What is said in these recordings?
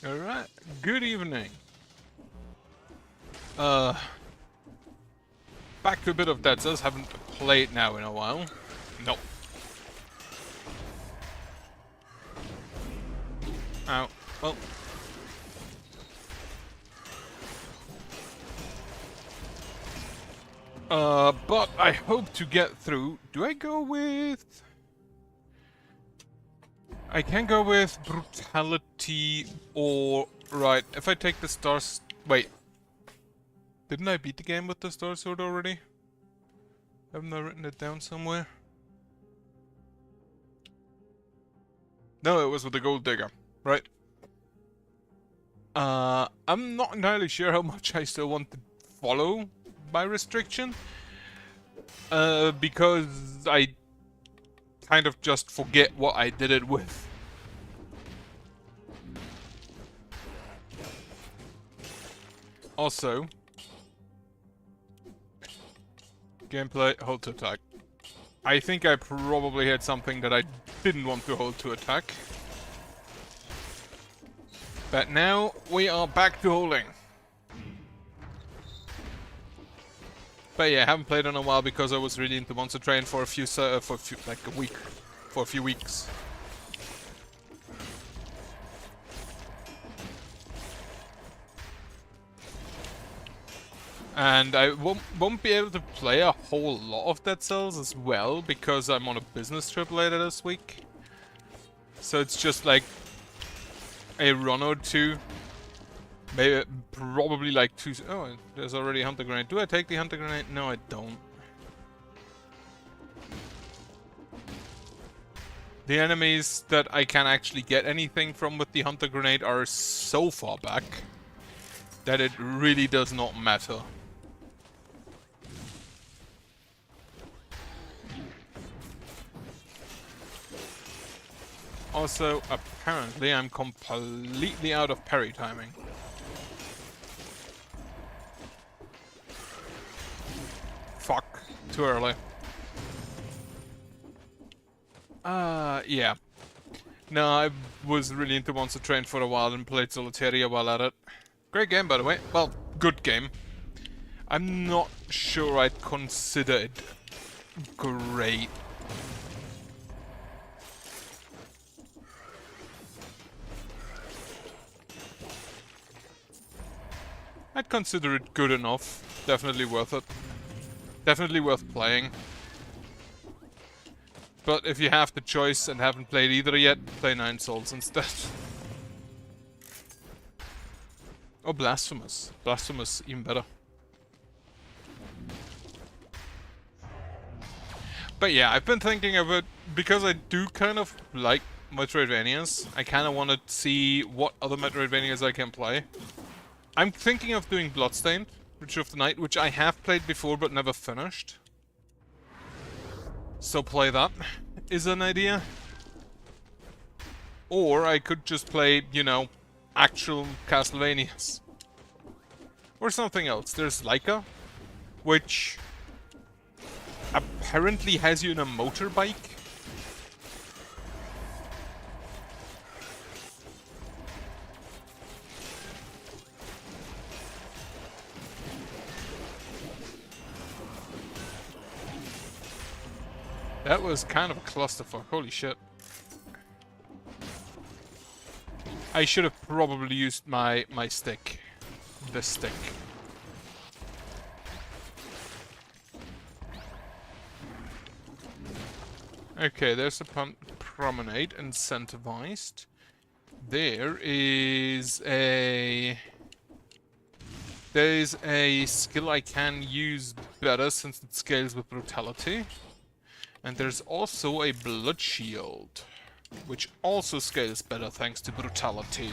Alright, good evening. Back to a bit of Dead Cells, haven't played now in a while. Nope. Ow. Well. But I hope to get through. Do I go with... I can go with Brutality or... Right, if I take the stars... Wait. Didn't I beat the game with the Star Sword already? Haven't I written it down somewhere? No, it was with the Gold Digger, right? I'm not entirely sure how much I still want to follow my restriction. Because I kind of just forget what I did it with. Also, gameplay, hold to attack. I think I probably had something that I didn't want to hold to attack. But now we are back to holding. But yeah, I haven't played in a while because I was really into Monster Train for a few weeks. And I won't be able to play a whole lot of Dead Cells as well because I'm on a business trip later this week. So it's just like a run or two. Maybe, probably like two... Oh, there's already a Hunter Grenade. Do I take the Hunter Grenade? No, I don't. The enemies that I can actually get anything from with the Hunter Grenade are so far back that it really does not matter. Also, apparently I'm completely out of parry timing. Fuck. Too early. Yeah. No, I was really into Monster Train for a while and played Solitaria while at it. Great game, by the way. Well, good game. I'm not sure I'd consider it great. I'd consider it good enough. Definitely worth it. Definitely worth playing. But if you have the choice and haven't played either yet, play Nine Souls instead. Oh, Blasphemous. Blasphemous, even better. But yeah, I've been thinking of it because I do kind of like Metroidvanias. I kind of want to see what other Metroidvanias I can play. I'm thinking of doing Bloodstained, Ritual of the Night, which I have played before but never finished. So play that is an idea. Or I could just play, you know, actual Castlevanias. Or something else. There's Laika, which apparently has you in a motorbike. That was kind of a clusterfuck, holy shit. I should have probably used my stick. This stick. Okay, there's a promenade, incentivized. There is a... There's a skill I can use better since it scales with brutality. And there's also a blood shield, which also scales better thanks to brutality.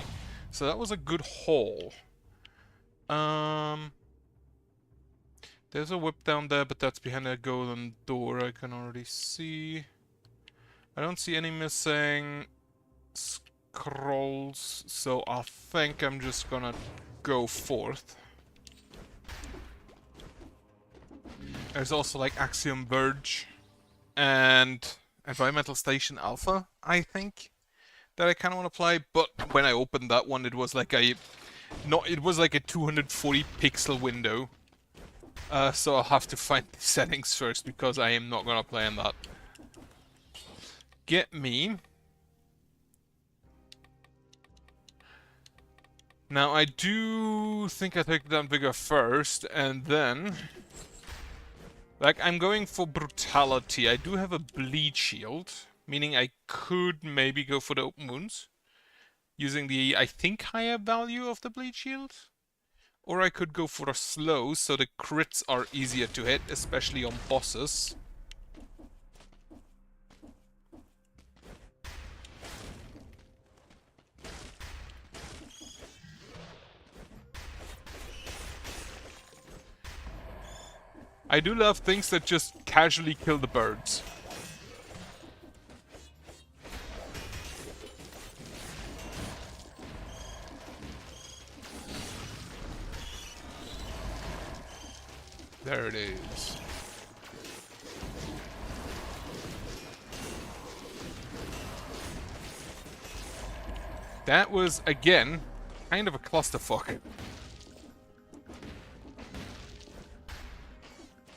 So that was a good haul. There's a whip down there, but that's behind a golden door I can already see. I don't see any missing scrolls, so I think I'm just gonna go forth. There's also like Axiom Verge and Environmental Station Alpha, I think, that I kind of want to play, but when I opened that one, it was like a... it was like a 240 pixel window. So I'll have to find the settings first, because I am not gonna play on that. Get me... Now, I do think I take down Vigor first, and then... Like, I'm going for Brutality. I do have a Bleed Shield, meaning I could maybe go for the Open Wounds, using the, I think, higher value of the Bleed Shield. Or I could go for a Slow, so the crits are easier to hit, especially on bosses. I do love things that just casually kill the birds. There it is. That was, again, kind of a clusterfuck.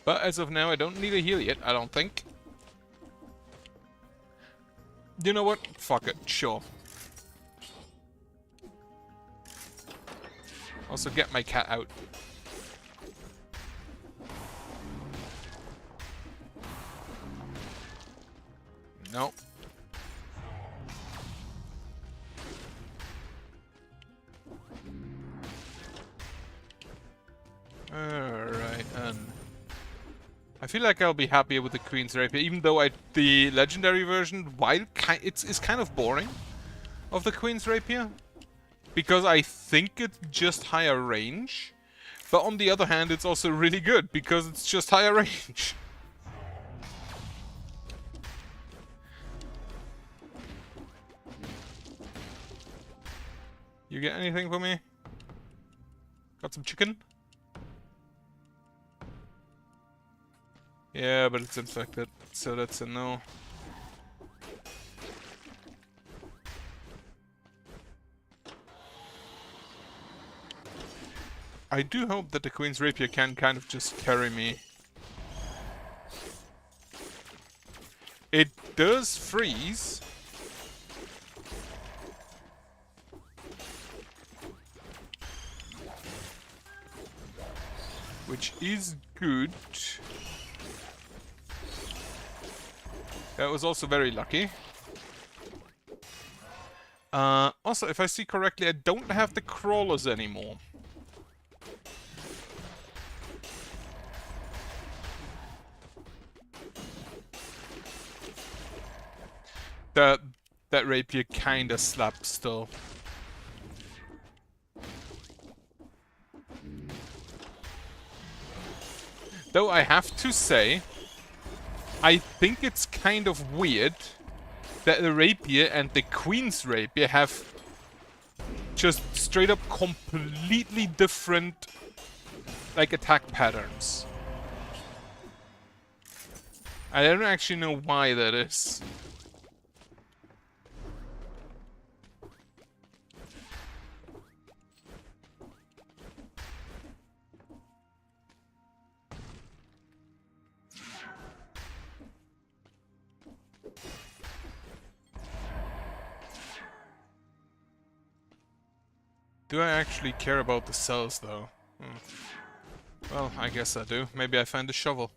But as of now, I don't need a heal yet, I don't think. You know what? Fuck it, sure. Also get my cat out. No. Alright, and... I feel like I'll be happier with the Queen's Rapier, even though the legendary version, while it's kind of boring of the Queen's Rapier, because I think it's just higher range, but on the other hand, it's also really good because it's just higher range. You get anything for me? Got some chicken? Yeah, but it's infected, so that's a no. I do hope that the Queen's Rapier can kind of just carry me. It does freeze. Which is good. That was also very lucky. Also, if I see correctly, I don't have the crawlers anymore. That rapier kinda slaps still. Though I have to say, I think it's kind of weird that the rapier and the Queen's Rapier have just straight up completely different, like, attack patterns. I don't actually know why that is. Do I actually care about the cells, though? Well, I guess I do. Maybe I find a shovel.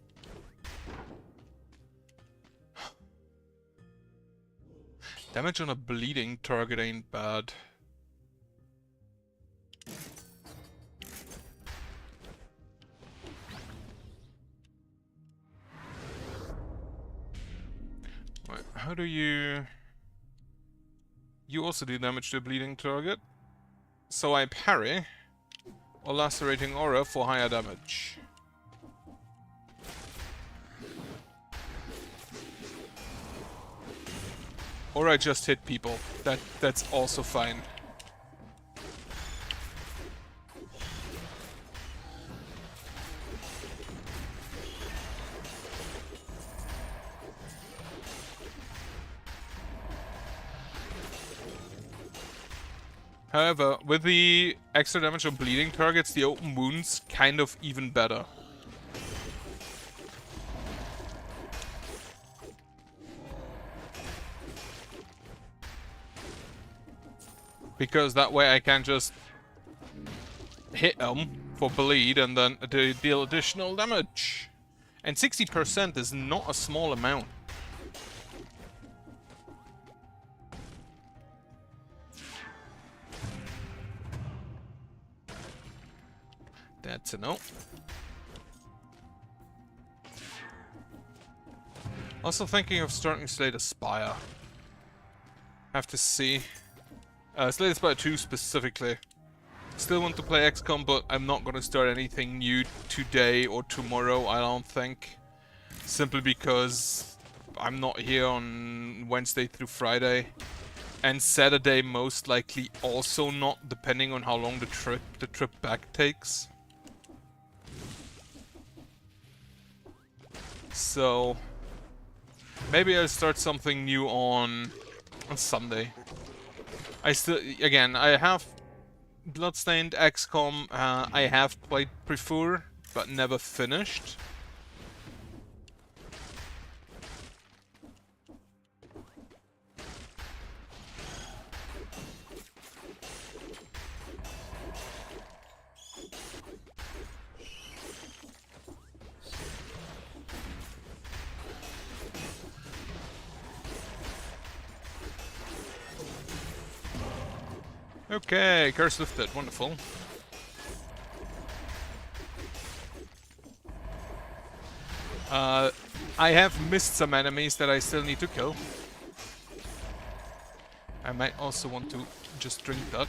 Damage on a bleeding target ain't bad. Wait, how do you... You also do damage to a bleeding target? So I parry, or Lacerating Aura for higher damage. Or I just hit people. That's also fine. However, with the extra damage on bleeding targets, the open wounds kind of even better. Because that way I can just hit them for bleed and then deal additional damage. And 60% is not a small amount. That's a no. Also thinking of starting Slay the Spire. Have to see. Slay the Spire 2 specifically. Still want to play XCOM, but I'm not gonna start anything new today or tomorrow, I don't think. Simply because I'm not here on Wednesday through Friday. And Saturday most likely also not, depending on how long the trip back takes. So maybe I'll start something new on Sunday. I have Bloodstained, XCOM, I have played before, but never finished. Okay, curse lifted, wonderful. I have missed some enemies that I still need to kill. I might also want to just drink that.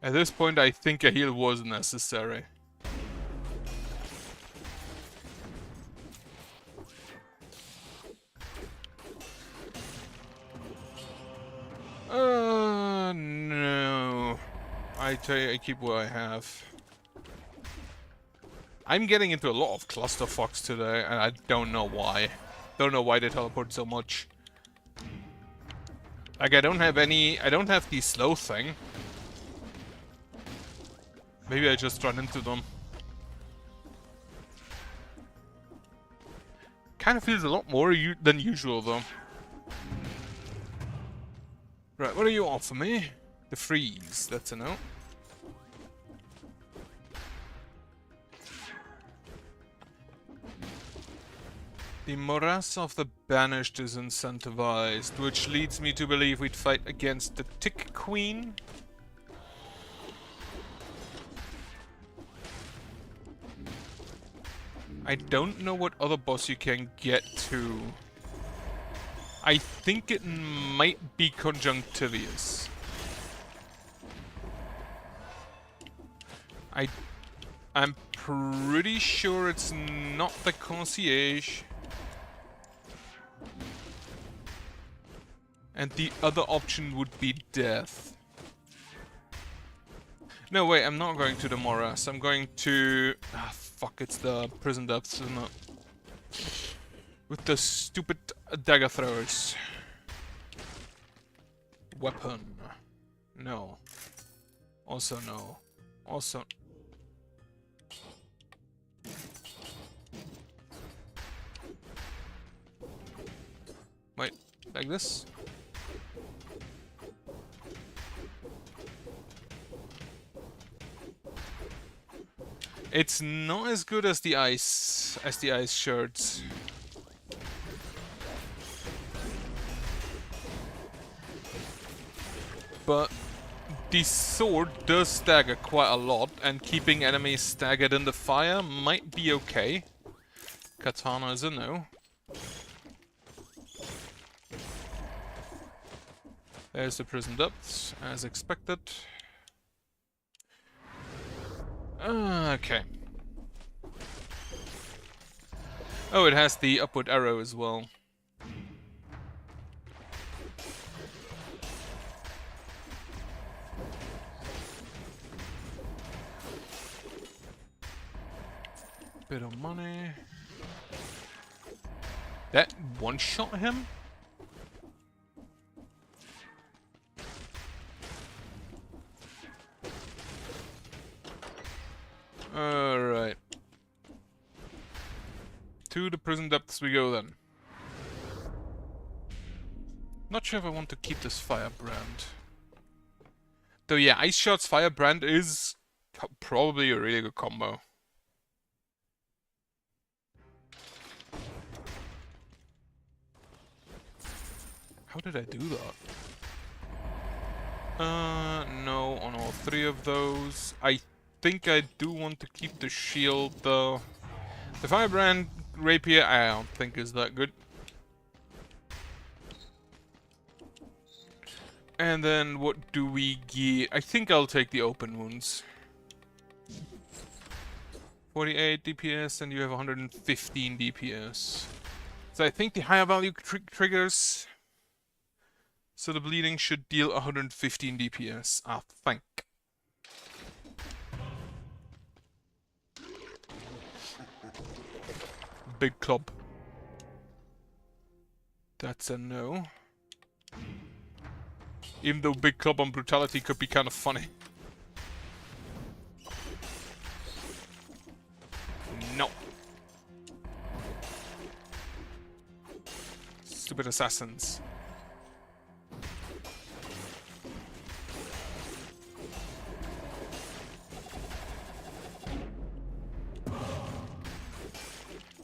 At this point, I think a heal was necessary. No. I tell you, I keep what I have. I'm getting into a lot of clusterfucks today, and I don't know why. Don't know why they teleport so much. Like, I don't have the slow thing. Maybe I just run into them. Kind of feels a lot more than usual, though. Right, what do you offer me? The freeze, that's a no. The morass of the banished is incentivized, which leads me to believe we'd fight against the Tick Queen. I don't know what other boss you can get to. I think it might be Conjunctivius. I'm pretty sure it's not the Concierge. And the other option would be Death. No, wait, I'm not going to the morass. I'm going to... Ah, fuck, it's the prison depths, isn't it? With the stupid dagger throwers. Weapon. No. Also no. Also... Wait, like this? It's not as good as the ice shards. But the sword does stagger quite a lot, and keeping enemies staggered in the fire might be okay. Katana is a no. There's the prison depths, as expected. Okay. Oh, it has the upward arrow as well. Bit of money. That one-shot him? Alright. To the prison depths we go then. Not sure if I want to keep this Firebrand. Though yeah, Ice Shot's Firebrand is probably a really good combo. How did I do that? No on all three of those. I think I do want to keep the shield though. The Firebrand Rapier I don't think is that good. And then what do we get? I think I'll take the open wounds. 48 DPS and you have 115 DPS. So I think the higher value triggers. So the bleeding should deal 115 DPS, I think. Big club. That's a no. Even though big club on brutality could be kind of funny. No. Stupid assassins.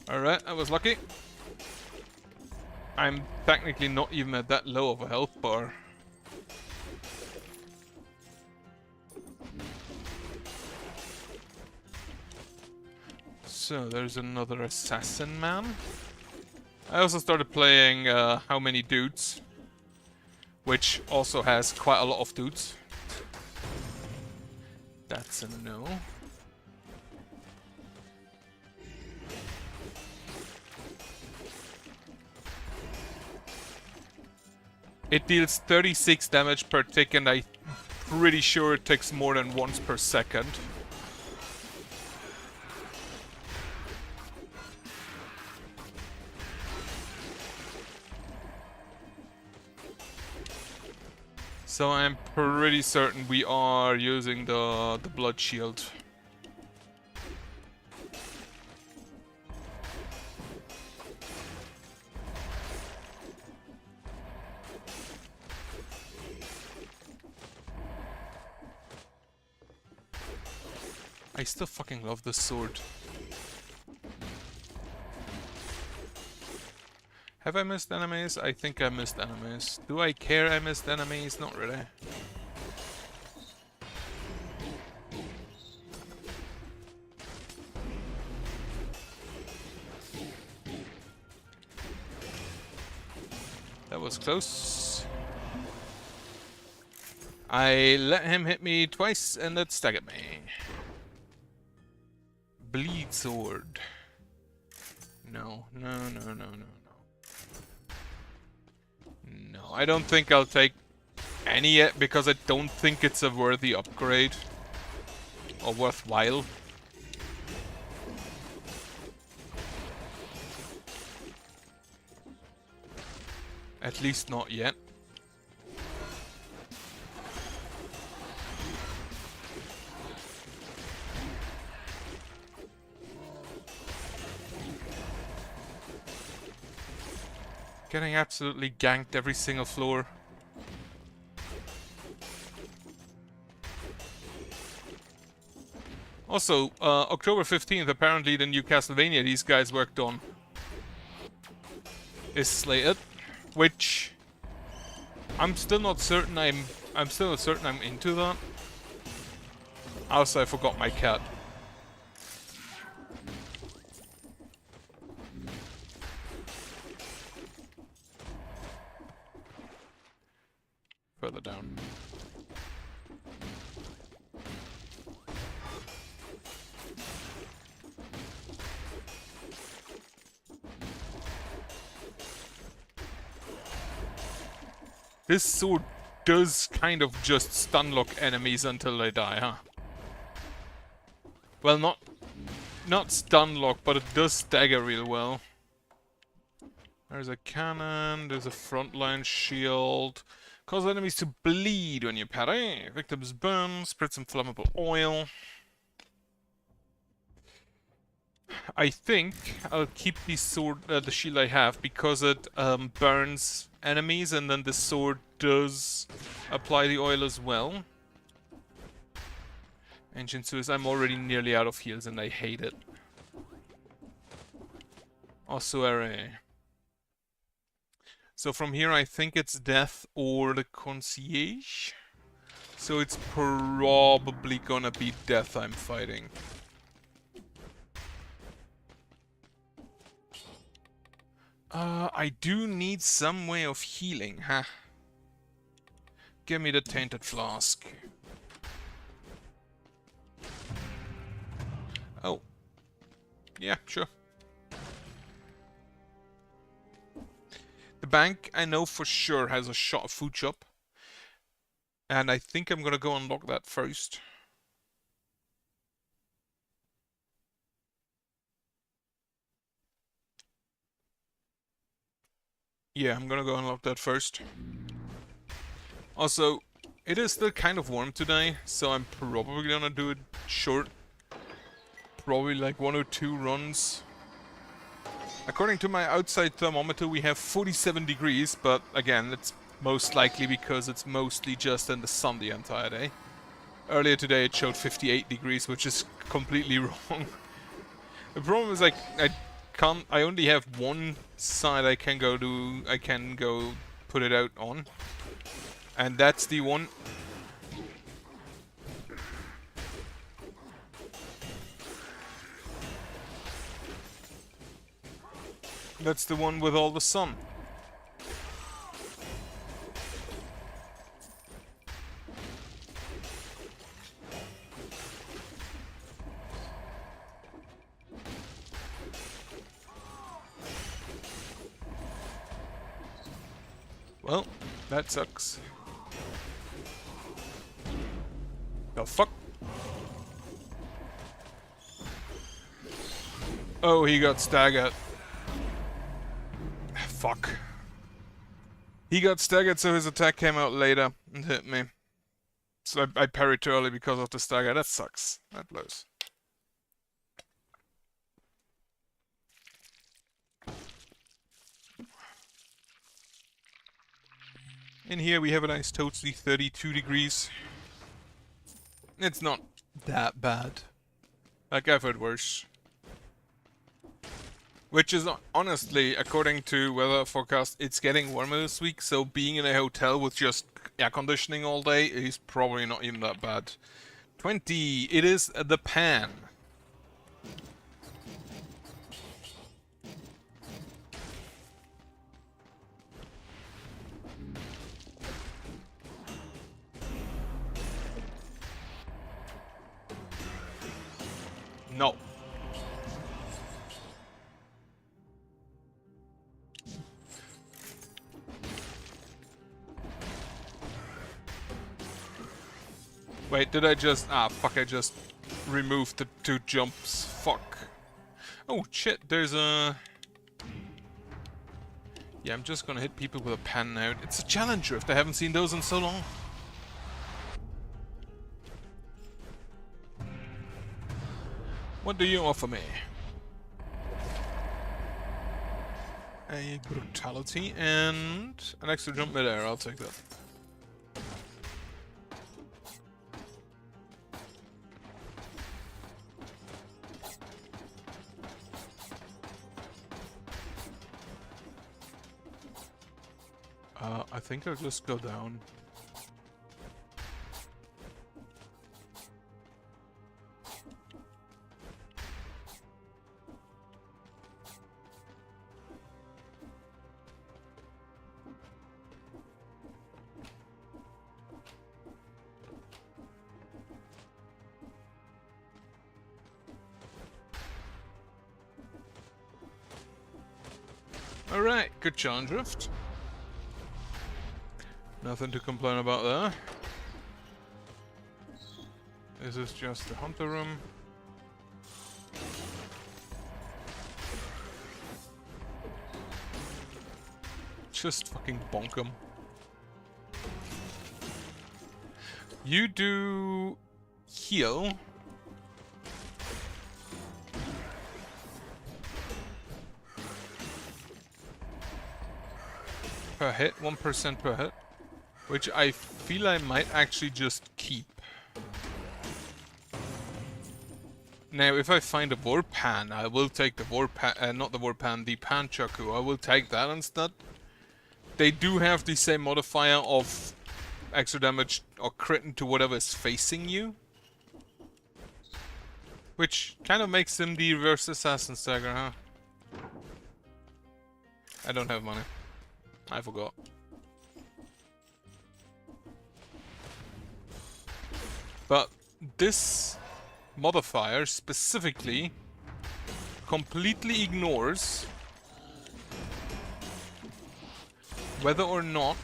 Alright, I was lucky. I'm technically not even at that low of a health bar. So, there's another assassin man. I also started playing How Many Dudes, which also has quite a lot of dudes. That's a no. It deals 36 damage per tick, and I'm pretty sure it ticks more than once per second. So I'm pretty certain we are using the blood shield. I still fucking love this sword. Have I missed enemies? I think I missed enemies. Do I care I missed enemies? Not really. That was close. I let him hit me twice and that staggered me. Bleed sword. No, no, no, no, no, no. No, I don't think I'll take any yet because I don't think it's a worthy upgrade. Or worthwhile. At least not yet. Getting absolutely ganked every single floor. Also, October 15th, apparently the new Castlevania these guys worked on is slated, which I'm still not certain I'm still not certain I'm into that. Also, I forgot my cat. Further down. This sword does kind of just stunlock enemies until they die, huh? Well, not stunlock, but it does stagger real well. There's a cannon, there's a frontline shield. Cause enemies to bleed when you parry. Victims burn, spread some flammable oil. I think I'll keep the sword, the shield I have, because it burns enemies, and then the sword does apply the oil as well. Ancient Suez, I'm already nearly out of heals and I hate it. Ossuary. So from here I think it's Death or the Concierge. So it's probably gonna be Death I'm fighting. I do need some way of healing, huh? Give me the Tainted Flask. Oh. Yeah, sure. The bank, I know for sure, has a food shop. And I think I'm gonna go unlock that first. Yeah, I'm gonna go unlock that first. Also, it is still kind of warm today, so I'm probably gonna do it short. Probably like 1 or 2 runs. According to my outside thermometer, we have 47 degrees, but again, it's most likely because it's mostly just in the sun the entire day. Earlier today it showed 58 degrees, which is completely wrong. The problem is I only have one side I can go put it out on. And that's the one. That's the one with all the sun. Well, that sucks. The fuck? Oh, he got staggered. Fuck. He got staggered, so his attack came out later and hit me. So I parried too early because of the stagger. That sucks. That blows. In here we have a nice totally 32 degrees. It's not that bad. Like, I've heard worse. Which is honestly, according to weather forecast, it's getting warmer this week, so being in a hotel with just air conditioning all day is probably not even that bad. 20, it is the pan. No. Wait, did I just... Ah, fuck, I just removed the 2 jumps. Fuck. Oh, shit, there's a... Yeah, I'm just gonna hit people with a pan now. It's a challenge rift. I haven't seen those in so long. What do you offer me? A brutality and an extra jump midair. I'll take that. I think I'll just go down. Alright, good challenge rift. Nothing to complain about there. This is just the hunter room. Just fucking bonk him. You do heal. Per hit, 1% per hit. Which I feel I might actually just keep. Now, if I find a Vorpan, I will take the Vorpan, not the Vorpan, the Panchaku. I will take that instead. They do have the same modifier of extra damage or crit into whatever is facing you. Which kind of makes them the reverse assassin stagger, huh? I don't have money. I forgot. But this modifier specifically completely ignores whether or not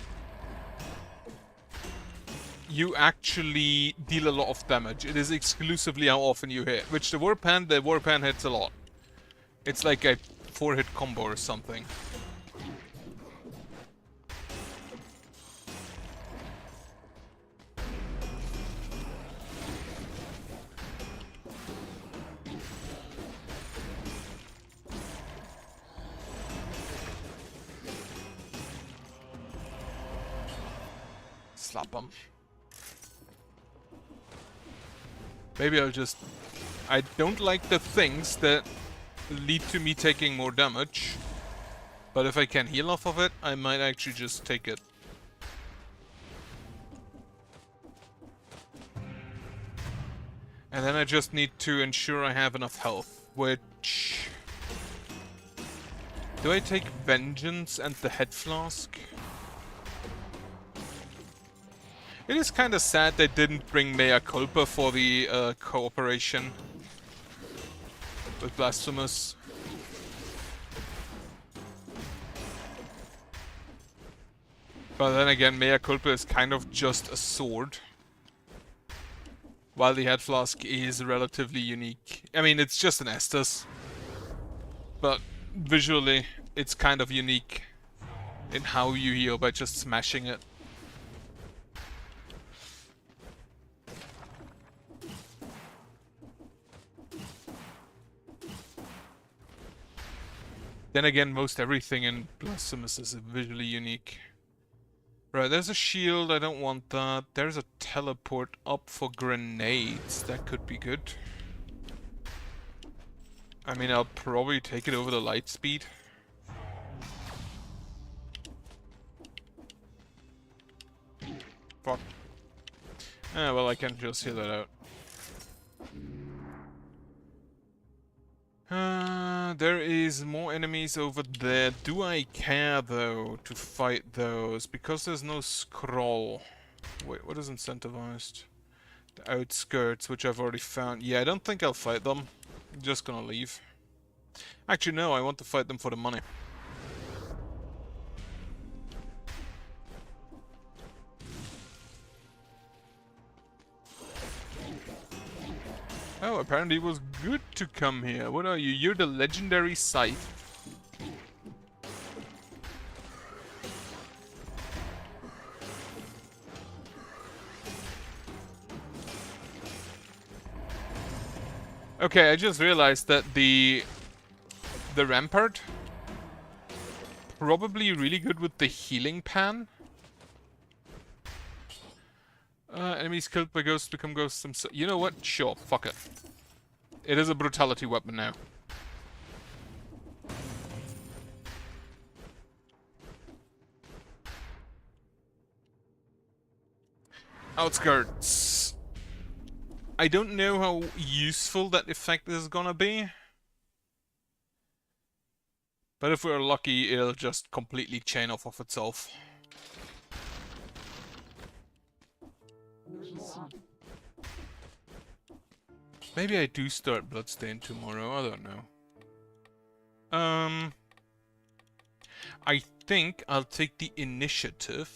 you actually deal a lot of damage. It is exclusively how often you hit. Which the Warpan hits a lot. It's like a 4-hit combo or something. Slap him. Maybe I'll just... I don't like the things that lead to me taking more damage. But if I can heal off of it, I might actually just take it. And then I just need to ensure I have enough health, which... Do I take Vengeance and the Head Flask? It is kind of sad they didn't bring Mea Culpa for the cooperation with Blasphemous. But then again, Mea Culpa is kind of just a sword. While the Head Flask is relatively unique. I mean, it's just an Estus. But visually, it's kind of unique in how you heal by just smashing it. Then again, most everything in Blasphemous is visually unique. Right, there's a shield, I don't want that. There's a teleport up for grenades, that could be good. I mean, I'll probably take it over the light speed. Fuck. Ah, well, I can just heal that out. There is more enemies over there. Do I care, though, to fight those? Because there's no scroll. Wait, what is incentivized? The outskirts, which I've already found. Yeah, I don't think I'll fight them. I'm just gonna leave. Actually, no, I want to fight them for the money. Oh, apparently it was good to come here. What are you? You're the legendary Scythe. Okay, I just realized that the Rampart probably really good with the healing pan. Enemies killed by ghosts become ghosts themselves. You know what? Sure, fuck it. It is a brutality weapon now. Outskirts. I don't know how useful that effect is gonna be. But if we're lucky, it'll just completely chain off of itself. Maybe I do start Bloodstained tomorrow, I don't know. I think I'll take the initiative.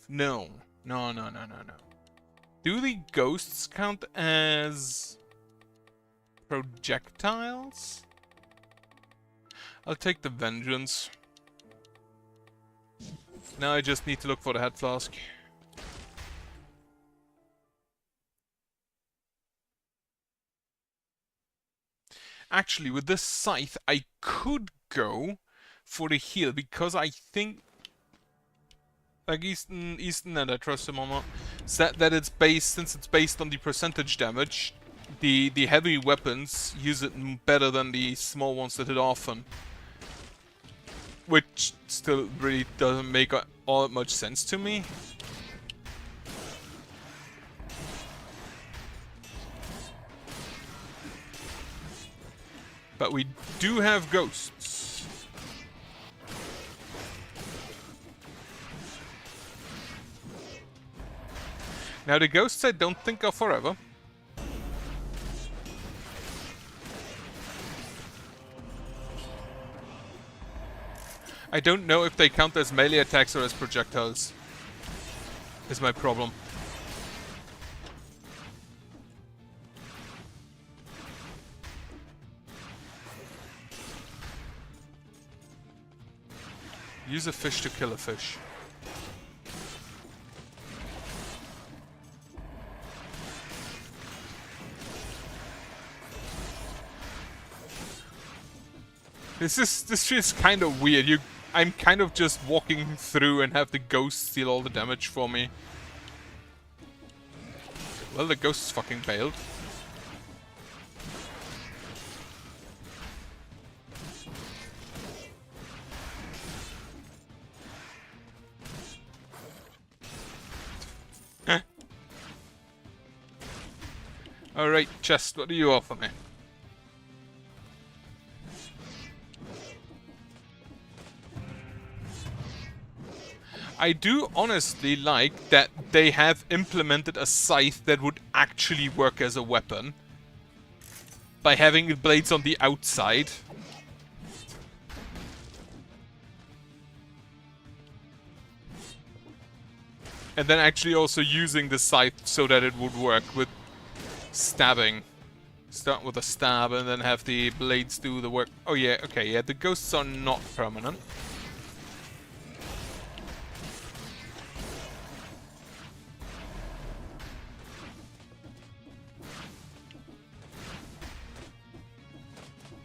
No. No. Do the ghosts count as projectiles? I'll take the Vengeance. Now I just need to look for the head flask. Actually, with this scythe, I could go for the heal, because I think, like Easton and I trust him on that, said that it's based, since it's based on the percentage damage, the heavy weapons use it better than the small ones that hit often. Which still really doesn't make all that much sense to me. But we do have ghosts. Now the ghosts I don't think are forever. I don't know if they count as melee attacks or as projectiles. Is my problem. Use a fish to kill a fish. This is kind of weird. I'm kind of just walking through and have the ghost steal all the damage for me. Well, the ghost's fucking bailed. Alright, chest, what do you offer me? I do honestly like that they have implemented a scythe that would actually work as a weapon by having the blades on the outside. And then actually also using the scythe so that it would work with stabbing. Start with a stab and then have the blades do the work. Oh yeah, okay, yeah, the ghosts are not permanent.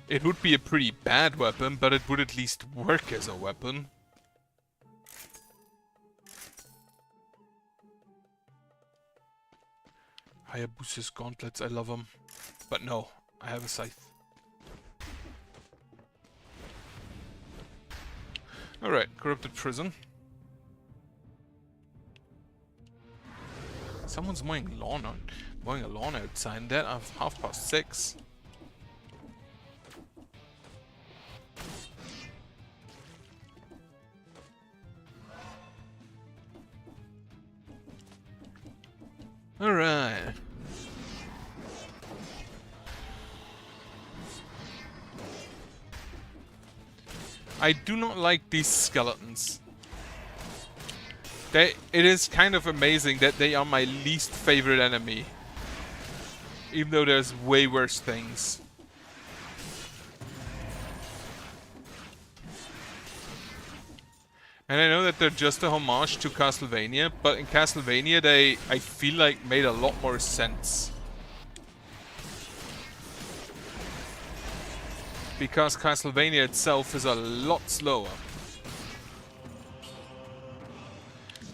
It would be a pretty bad weapon, but it would at least work as a weapon. Hayabusa's gauntlets, I love them. But no, I have a scythe. Alright, corrupted prison. Someone's mowing a lawn outside. That at 6:30. Alright. I do not like these skeletons. It is kind of amazing that they are my least favorite enemy. Even though there's way worse things. And I know that they're just a homage to Castlevania, but in Castlevania they, I feel like, made a lot more sense. Because Castlevania itself is a lot slower.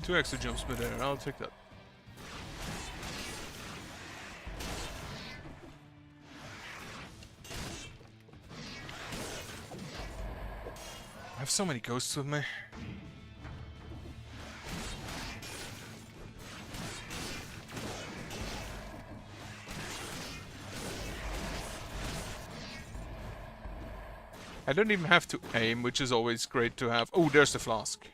2 extra jumps mid-air, I'll take that. I have so many ghosts with me. I don't even have to aim, which is always great to have. Oh, there's the flask.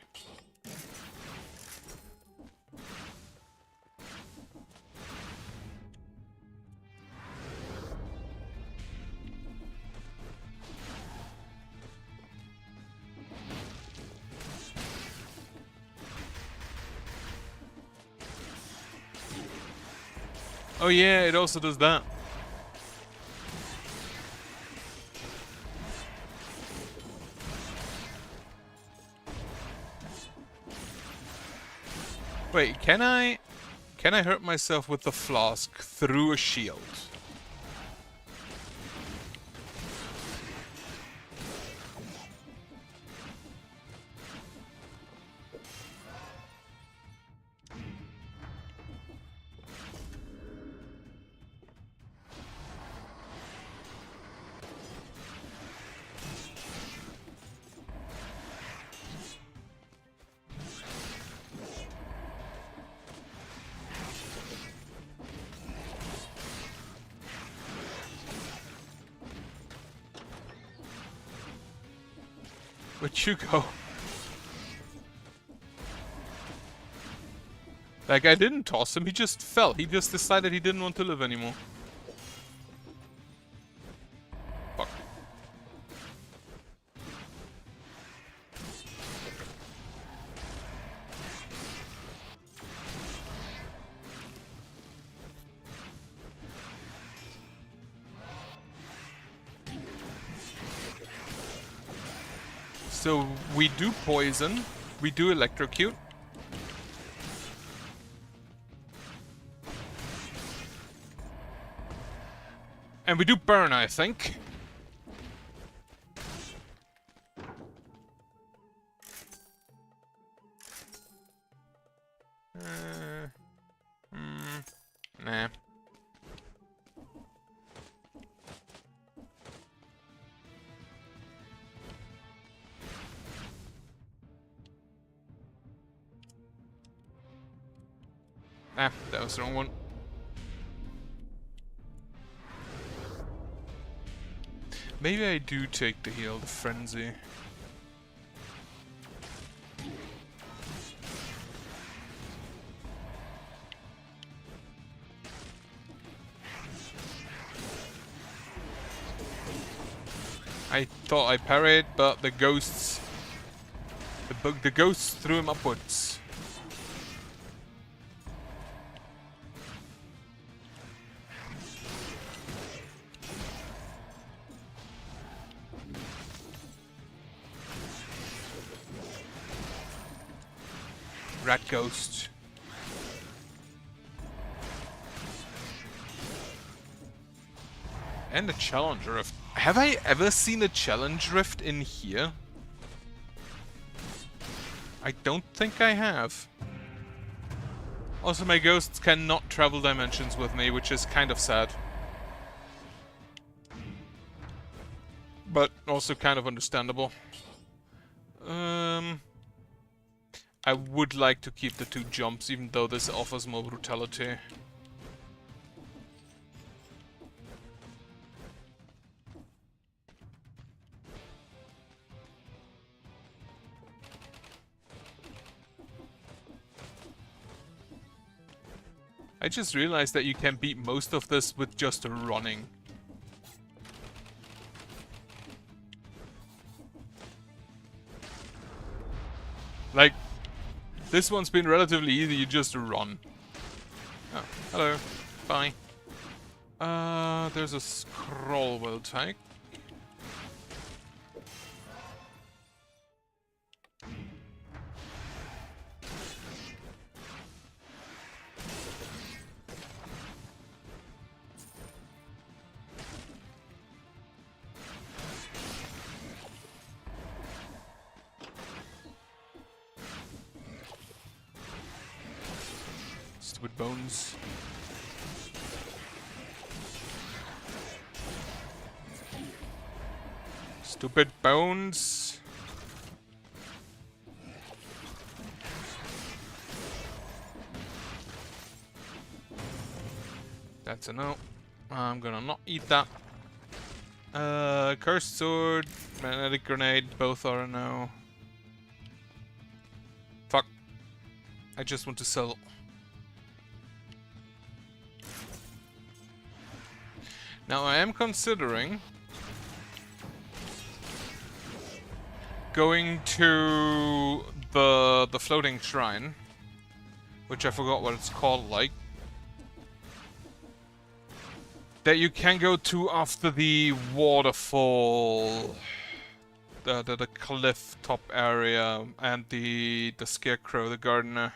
Oh yeah, it also does that. Wait, can I hurt myself with the flask through a shield? Where'd you go? That guy didn't toss him, he just fell. He just decided he didn't want to live anymore. Fuck. So we do poison, we do electrocute. And we do burn, I think. Nah. Ah, that was the wrong one. Maybe I do take the heal, the frenzy. I thought I parried, but the ghosts... The ghosts threw him upwards. Rat ghost. And a challenge rift. Have I ever seen a challenge rift in here? I don't think I have. Also, my ghosts cannot travel dimensions with me, which is kind of sad. But also kind of understandable. I would like to keep the 2 jumps, even though this offers more brutality. I just realized that you can beat most of this with just running. Like, this one's been relatively easy, you just run. Oh, hello. Bye. There's a scroll we'll take. Stupid bones. Stupid bones. That's a no. I'm gonna not eat that. Cursed sword, magnetic grenade, both are a no. Fuck. I just want to sell. Now I am considering going to the floating shrine, which I forgot what it's called, like. That you can go to after the waterfall, the cliff top area, and the scarecrow, the gardener.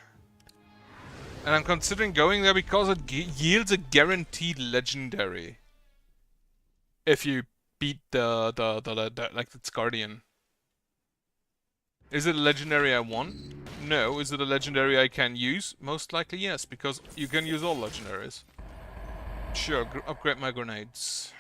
And I'm considering going there because it yields a guaranteed legendary. If you beat the like its guardian. Is it a legendary I want? No. Is it a legendary I can use? Most likely yes, because you can use all legendaries. Sure, upgrade my grenades.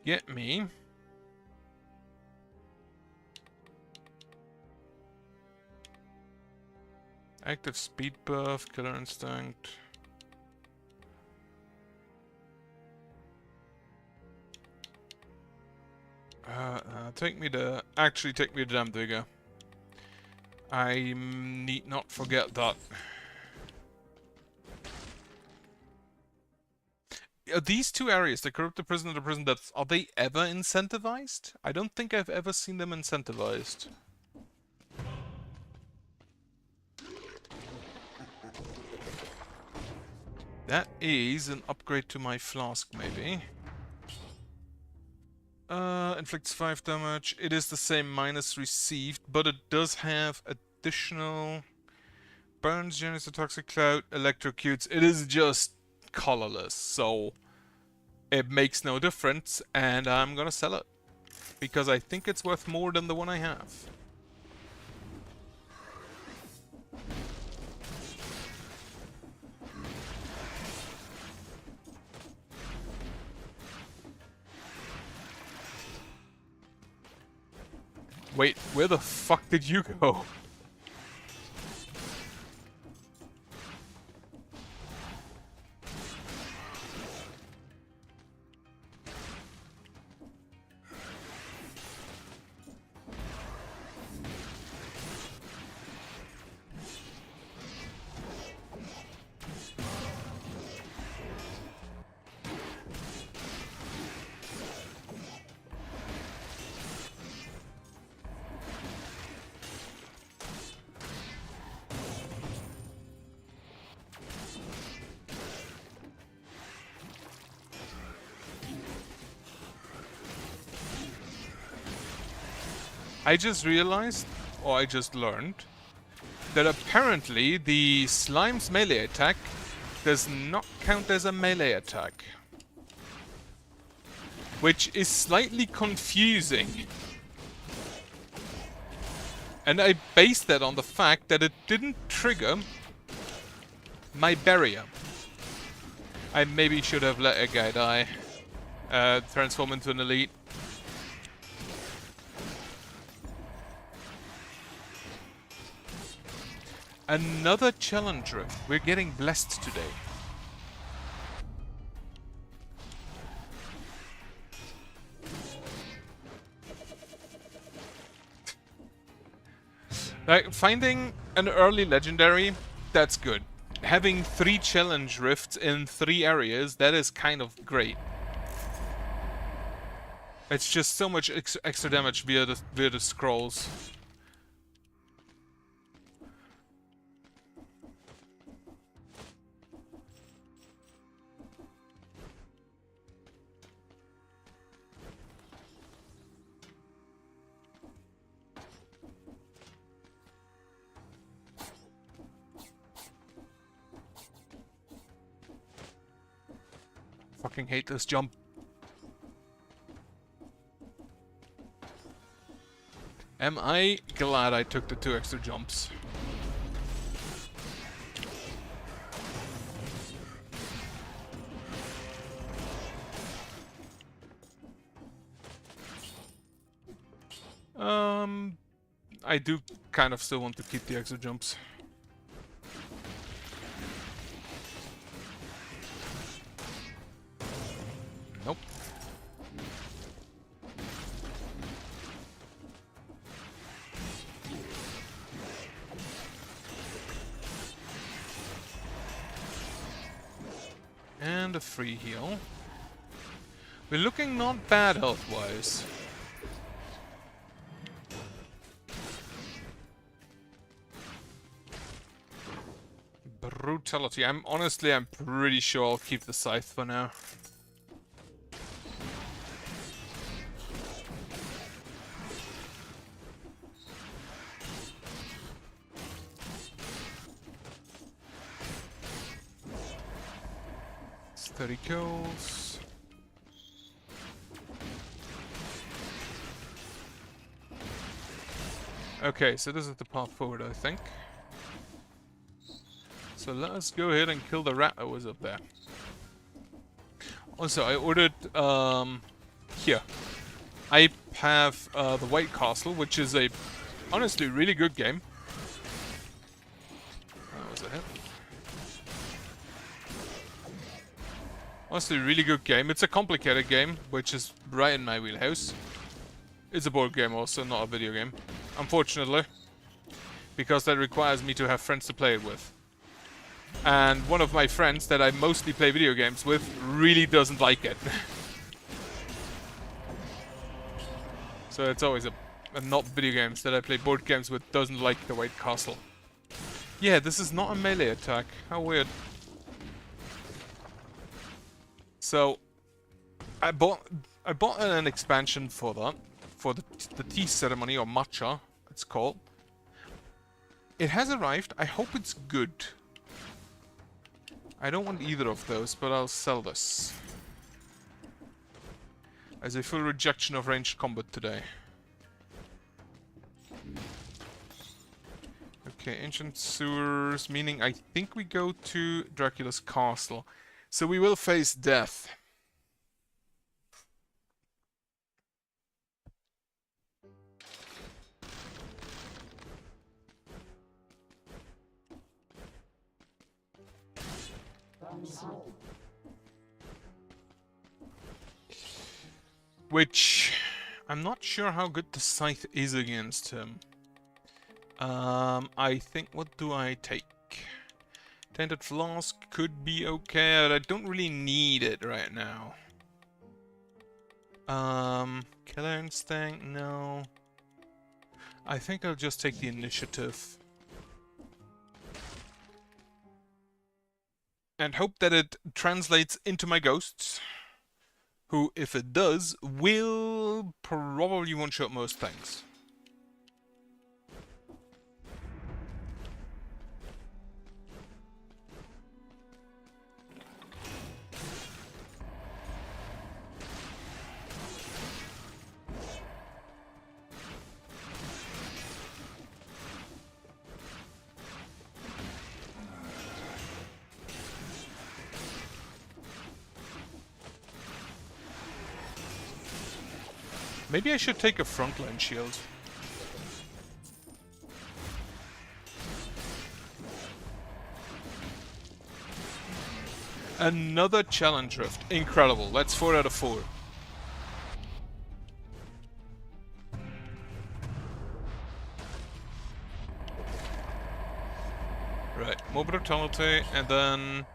Get me. Active speed buff, killer instinct. Take me to Dam Digger. I need not forget that. These two areas, the corrupted prison and the prison depths, are they ever incentivized? I don't think I've ever seen them incentivized. That is an upgrade to my flask, maybe. Inflicts 5 damage. It is the same minus received, but it does have additional... Burns, generates a toxic cloud, electrocutes. It is just colorless, so it makes no difference, and I'm gonna sell it. Because I think it's worth more than the one I have. Wait, where the fuck did you go? I just realized, or I just learned, that apparently the slime's melee attack does not count as a melee attack. Which is slightly confusing. And I based that on the fact that it didn't trigger my barrier. I maybe should have let a guy die. Transform into an elite. Another challenge room. We're getting blessed today. Like, finding an early legendary, that's good. Having 3 challenge rifts in 3 areas, that is kind of great. It's just so much extra damage via the scrolls. Fucking hate this jump. Am I glad I took the 2 extra jumps? I do kind of still want to keep the extra jumps. Nope. And a free heal. We're looking not bad health-wise. Brutality. I'm pretty sure I'll keep the scythe for now. It's 30 kills. Okay, so this is the path forward, I think. So let us go ahead and kill the rat that was up there. Also, I ordered, here. I have the White Castle, which is a, honestly, really good game. That was a hit. Honestly, really good game. It's a complicated game, which is right in my wheelhouse. It's a board game also, not a video game. Unfortunately. Because that requires me to have friends to play it with. And one of my friends that I mostly play video games with really doesn't like it. So it's always a not video games that I play board games with doesn't like the White Castle. Yeah, this is not a melee attack. How weird. So I bought an expansion for that, for the tea ceremony, or matcha it's called. It has arrived. I hope it's good. I don't want either of those, but I'll sell this. As a full rejection of ranged combat today. Okay, ancient sewers, meaning I think we go to Dracula's castle. So we will face death. Which, I'm not sure how good the scythe is against him. I think, what do I take? Tainted Flask could be okay, but I don't really need it right now. Killer Instinct, no. I think I'll just take the initiative. And hope that it translates into my ghosts. Who, if it does, will probably one-shot most things. Maybe I should take a frontline shield. Another challenge rift. Incredible. That's 4 out of 4. Right, more brutality, and then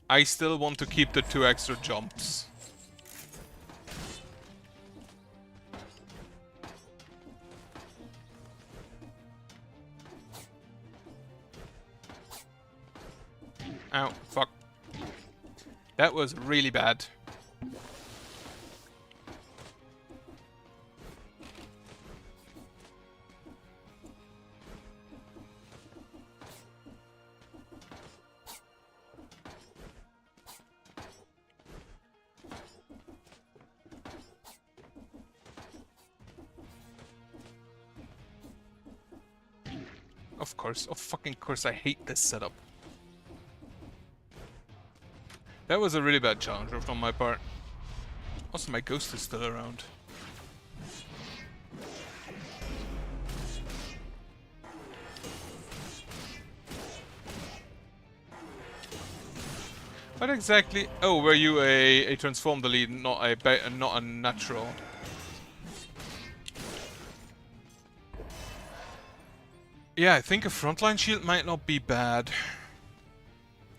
I still want to keep the 2 extra jumps. Ow, fuck. That was really bad. Of course, of fucking course, I hate this setup. That was a really bad challenge rift on my part. Also, my ghost is still around. What exactly? Oh, were you a transform the lead, not a natural? Yeah, I think a frontline shield might not be bad.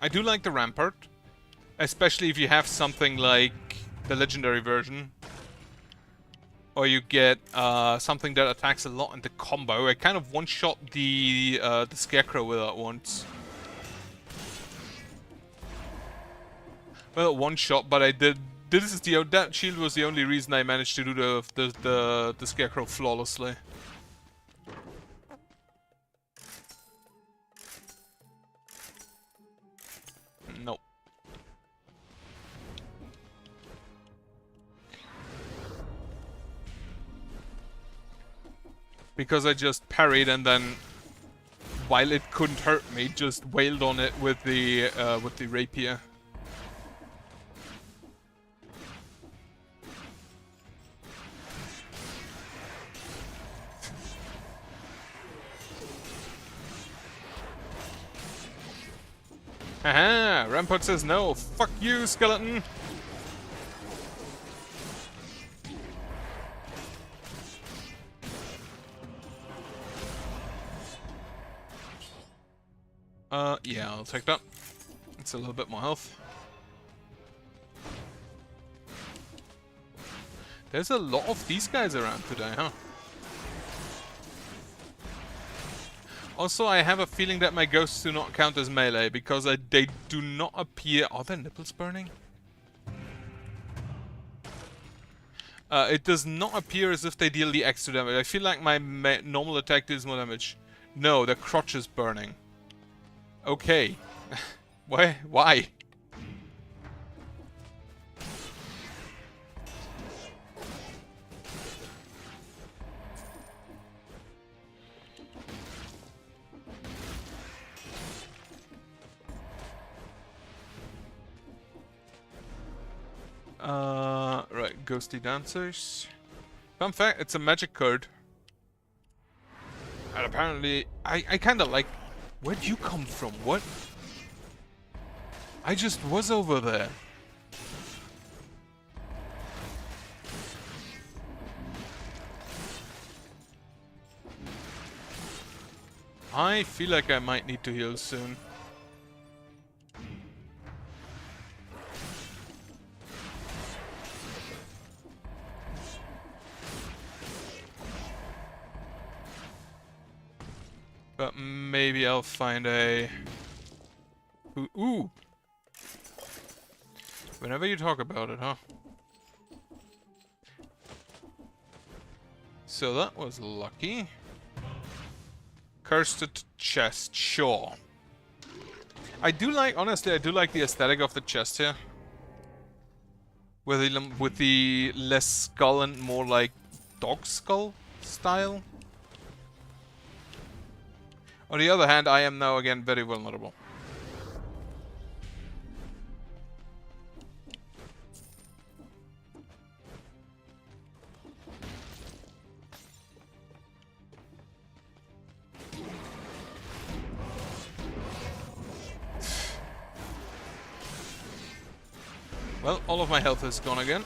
I do like the rampart. Especially if you have something like the legendary version. Or you get something that attacks a lot in the combo. I kind of one-shot the scarecrow with that once. Well, one shot, but I did. This is that shield was the only reason I managed to do the Scarecrow flawlessly. Nope. Because I just parried and then, while it couldn't hurt me, just wailed on it with the rapier. Haha! Rampart says no. Fuck you, skeleton. Yeah, I'll take that. It's a little bit more health. There's a lot of these guys around today, huh? Also, I have a feeling that my ghosts do not count as melee, because they do not appear... Are their nipples burning? It does not appear as if they deal the extra damage. I feel like my normal attack deals more damage. No, their crotch is burning. Okay. Why? Why? Right, Ghosty Dancers. Fun fact, it's a magic card. And apparently, I kinda like... Where'd you come from? What? I just was over there. I feel like I might need to heal soon. But maybe I'll find a... Ooh! Whenever you talk about it, huh? So that was lucky. Cursed chest, sure. I do like, honestly, I do like the aesthetic of the chest here. With the less skull and more like dog skull style. On the other hand, I am now again very vulnerable. Well, all of my health is gone again.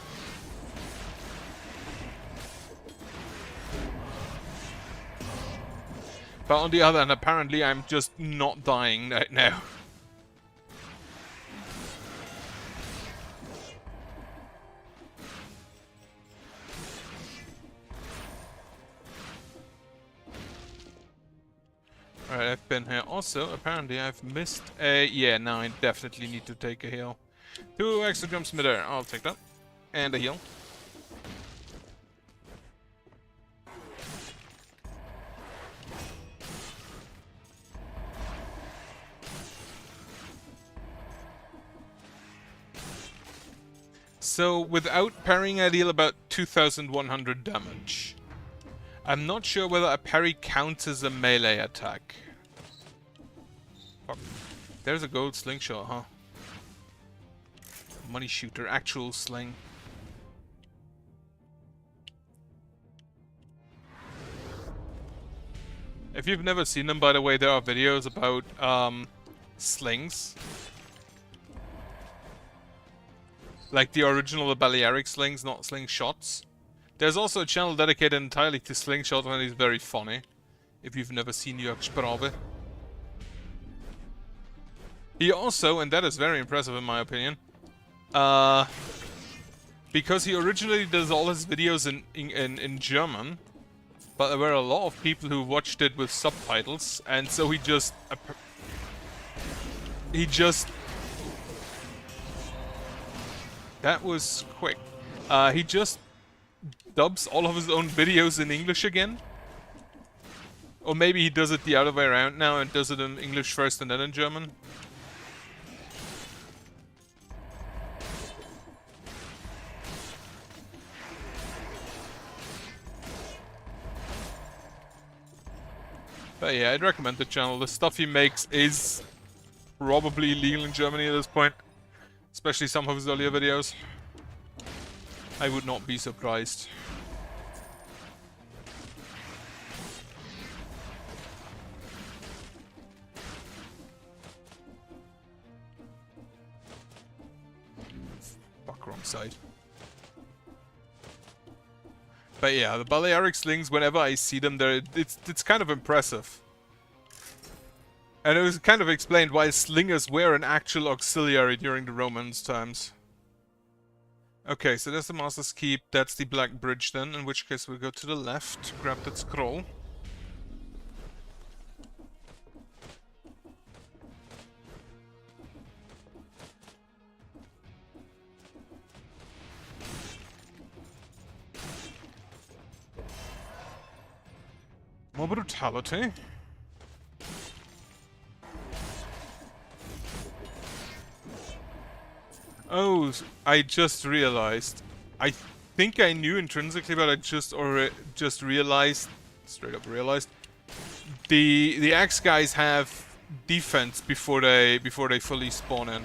But on the other hand, apparently I'm just not dying right now. Alright, I've been here. Also, apparently I've missed a... Yeah, now I definitely need to take a heal. 2 extra jumps midair. I'll take that. And a heal. So, without parrying, I deal about 2,100 damage. I'm not sure whether a parry counts as a melee attack. Fuck. There's a gold slingshot, huh? Money shooter, actual sling. If you've never seen them, by the way, there are videos about slings. Like the original Balearic slings, not slingshots. There's also a channel dedicated entirely to slingshot, and it's very funny. If you've never seen Jörg Sprabe. He also, and that is very impressive in my opinion, because he originally does all his videos in German, but there were a lot of people who watched it with subtitles, and so he just That was quick. He just dubs all of his own videos in English again. Or maybe he does it the other way around now and does it in English first and then in German. But yeah, I'd recommend the channel. The stuff he makes is probably illegal in Germany at this point. Especially some of his earlier videos. I would not be surprised. Fuck, wrong side. But yeah, the Balearic slings, whenever I see them, it's kind of impressive. And it was kind of explained why slingers were an actual auxiliary during the Romans times. Okay, so there's the Master's Keep, that's the Black Bridge then, in which case we'll go to the left, grab that scroll. More brutality. Oh, I just realized. I think I knew intrinsically, but I just realized, straight up realized, the Axe guys have defense before they fully spawn in.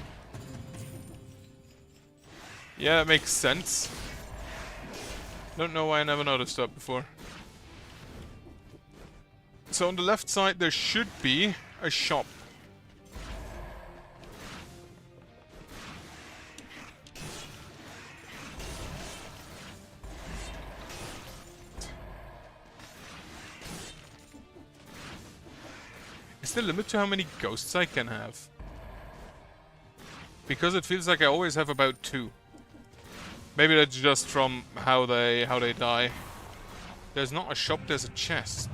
Yeah, that makes sense. Don't know why I never noticed that before. So on the left side there should be a shop. Is there a limit to how many ghosts I can have? Because it feels like I always have about 2. Maybe that's just from how they die. There's not a shop, there's a chest.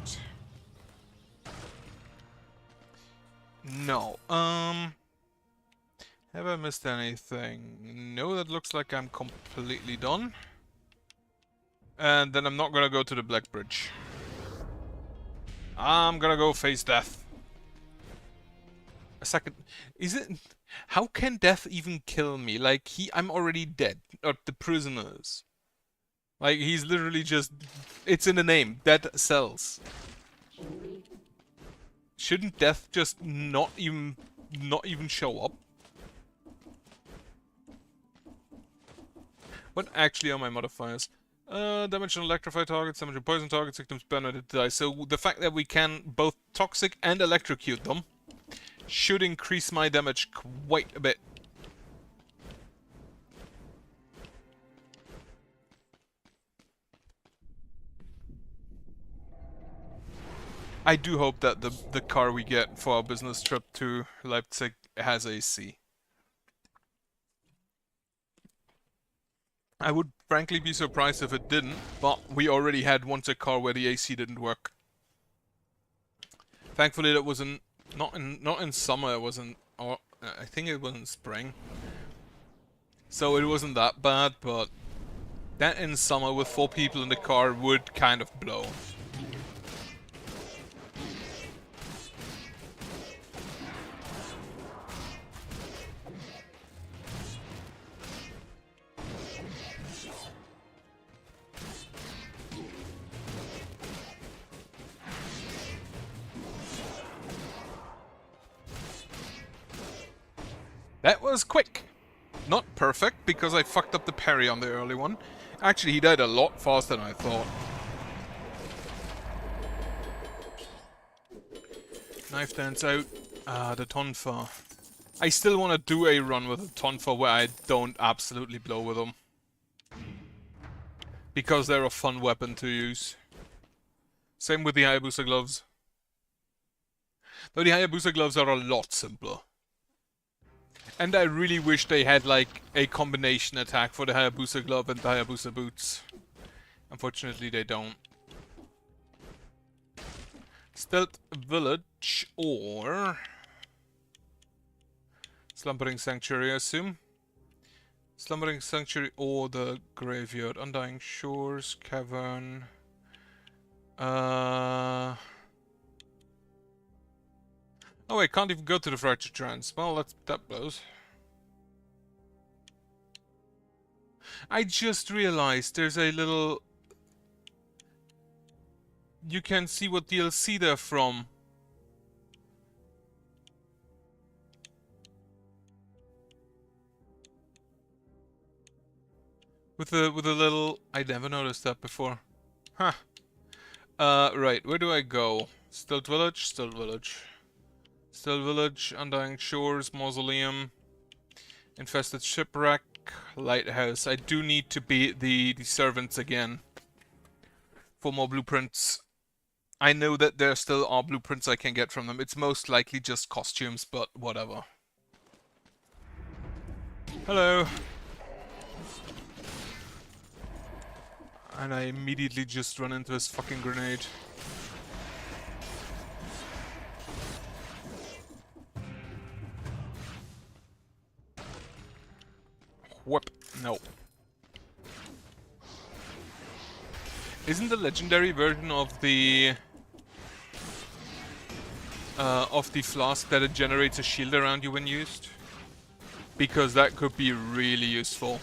No. Have I missed anything? No, that looks like I'm completely done. And then I'm not gonna go to the Black Bridge. I'm gonna go face death. A second. Is it... How can death even kill me? Like, I'm already dead. Or the prisoners. Like, he's literally just... It's in the name. Dead cells. Shouldn't death just not even show up? What actually are my modifiers? Damage on electrify targets, damage on poison targets, victims burn or die. So the fact that we can both toxic and electrocute them should increase my damage quite a bit. I do hope that the car we get for our business trip to Leipzig has AC. I would frankly be surprised if it didn't, but we already had once a car where the AC didn't work. Thankfully that was not in summer, it was in, or I think it was in spring. So it wasn't that bad, but that in summer with 4 people in the car would kind of blow. That was quick. Not perfect, because I fucked up the parry on the early one. Actually, he died a lot faster than I thought. Knife dance out. The Tonfa. I still want to do a run with a Tonfa where I don't absolutely blow with them. Because they're a fun weapon to use. Same with the Hayabusa gloves. Though the Hayabusa gloves are a lot simpler. And I really wish they had like a combination attack for the Hayabusa glove and the Hayabusa boots. Unfortunately they don't. Stealth Village or Slumbering Sanctuary, I assume. Slumbering Sanctuary or the Graveyard. Undying Shores, Cavern. Oh wait, can't even go to the Fractured Trance. Well, that blows. I just realized there's a little... You can see what DLC they're from. With a little... I never noticed that before. Huh. Right, where do I go? Stilt Village? Stilt Village. Stilt Village, Undying Shores, Mausoleum, Infested Shipwreck, Lighthouse. I do need to beat the servants again for more blueprints. I know that there still are blueprints I can get from them. It's most likely just costumes, but whatever. Hello. And I immediately just run into his fucking grenade. Whoop. No. Isn't the legendary version of the flask that it generates a shield around you when used? Because that could be really useful.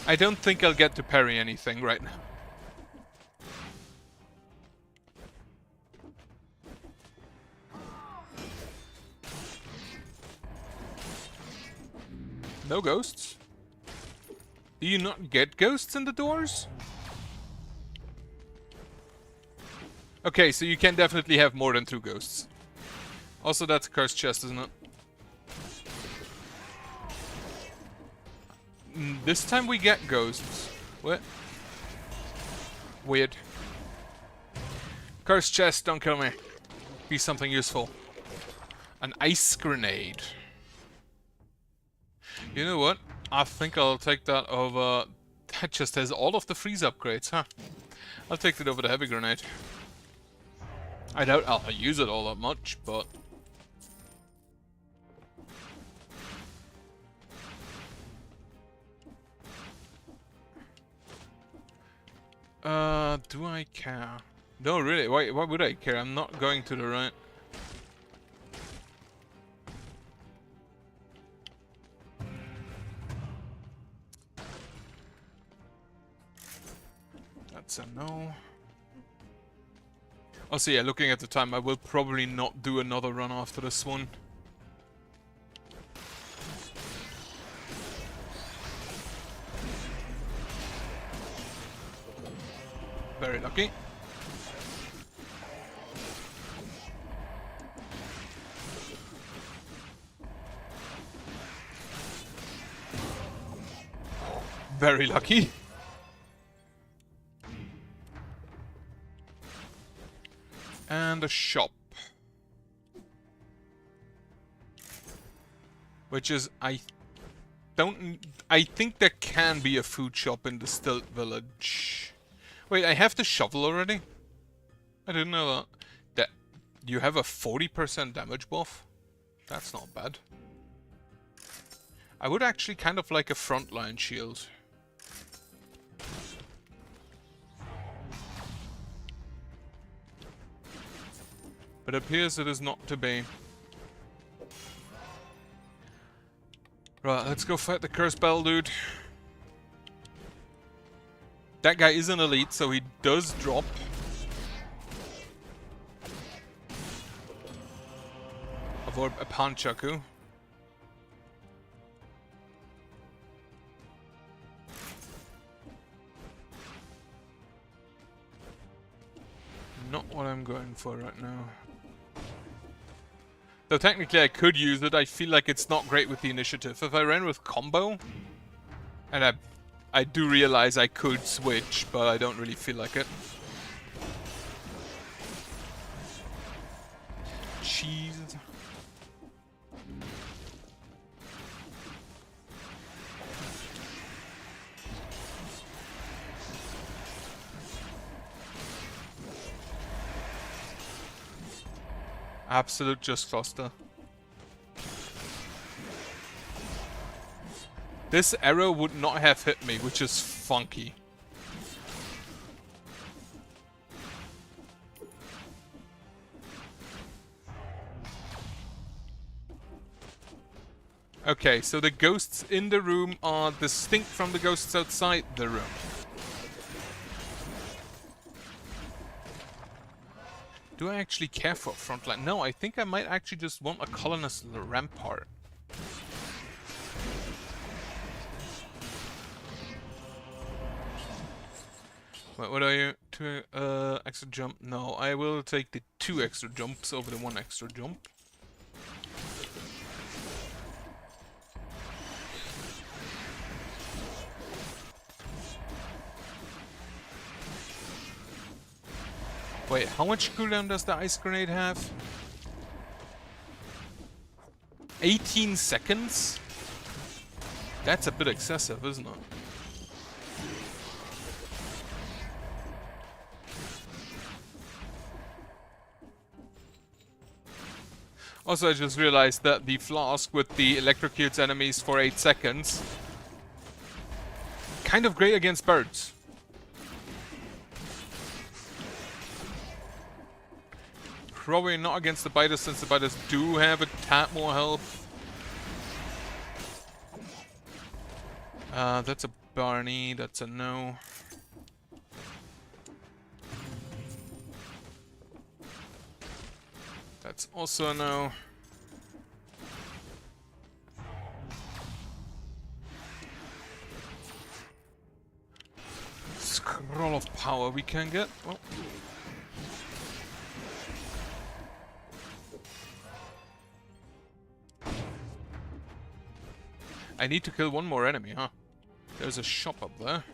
I don't think I'll get to parry anything right now. No ghosts? Do you not get ghosts in the doors? Okay, so you can definitely have more than 2 ghosts. Also, that's a cursed chest, isn't it? This time we get ghosts. What? Weird. Cursed chest, don't kill me. Be something useful. An ice grenade. You know what? I think I'll take that over... That just has all of the freeze upgrades, huh? I'll take it over the heavy grenade. I doubt I'll use it all that much, but... Do I care? No, really, why would I care? I'm not going to the right. That's a no. Also, yeah, looking at the time, I will probably not do another run after this one. Very lucky. Very lucky. And a shop. Which is, I think there can be a food shop in the Stilt Village. Wait, I have the shovel already? I didn't know that. You have a 40% damage buff? That's not bad. I would actually kind of like a frontline shield. But it appears it is not to be. Right, let's go fight the Cursed Bell dude. That guy is an elite, so he does drop. Avoid a Panchaku. Not what I'm going for right now. Though technically I could use it, I feel like it's not great with the initiative. If I ran with combo, and I do realize I could switch, but I don't really feel like it. Cheese. Absolute just cluster. This arrow would not have hit me, which is funky. Okay, so the ghosts in the room are distinct from the ghosts outside the room. Do I actually care for a frontline? No, I think I might actually just want a colonist rampart. Wait, what are you? 2 extra jump? No, I will take the 2 extra jumps over the 1 extra jump. Wait, how much cooldown does the ice grenade have? 18 seconds? That's a bit excessive, isn't it? Also, I just realized that the flask with the electrocutes enemies for 8 seconds. Kind of great against birds. Probably not against the biters, since the biters do have a tad more health. That's a Barney, that's a no. That's also a no. Scroll of power we can get. Oh. I need to kill one more enemy, huh? There's a shop up there.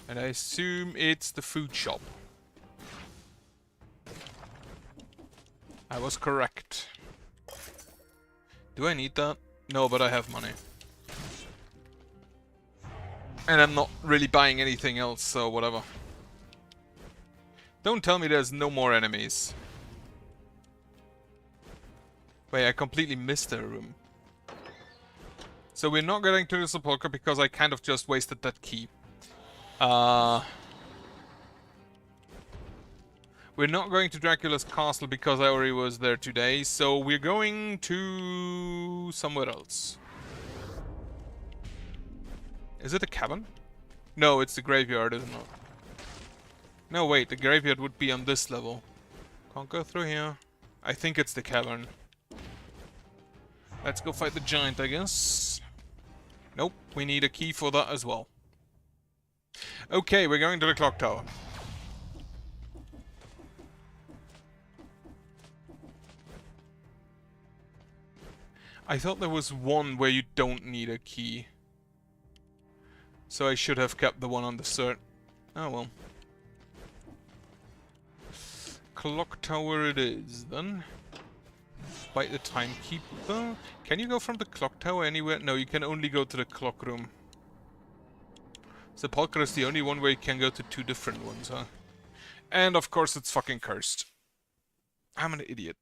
And I assume it's the food shop. I was correct. Do I need that? No, but I have money. And I'm not really buying anything else, so whatever. Don't tell me there's no more enemies. Wait, I completely missed a room. So we're not getting to the sepulchre because I kind of just wasted that key. We're not going to Dracula's castle because I already was there today, so we're going to somewhere else. Is it a cabin? No, it's the graveyard, isn't it? No, wait, the graveyard would be on this level. Can't go through here. I think it's the cavern. Let's go fight the giant, I guess. Nope, we need a key for that as well. Okay, we're going to the clock tower. I thought there was one where you don't need a key. So I should have kept the one on the cert. Oh well. Clock tower it is, then. Fight the timekeeper. Can you go from the clock tower anywhere? No, you can only go to the clock room. Sepulchre is the only one where you can go to 2 different ones, huh? And of course it's fucking cursed. I'm an idiot.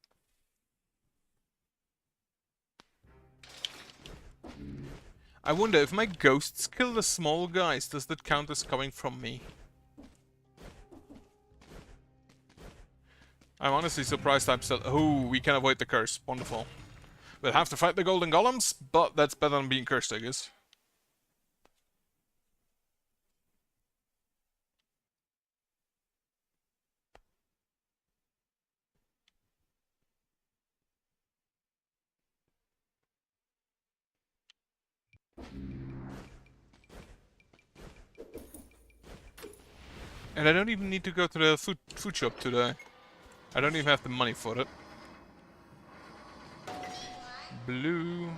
I wonder if my ghosts kill the small guys, does that count as coming from me? I'm honestly surprised I'm still... Oh, we can avoid the curse. Wonderful. We'll have to fight the golden golems, but that's better than being cursed, I guess. And I don't even need to go to the food shop today. I don't even have the money for it. Blue.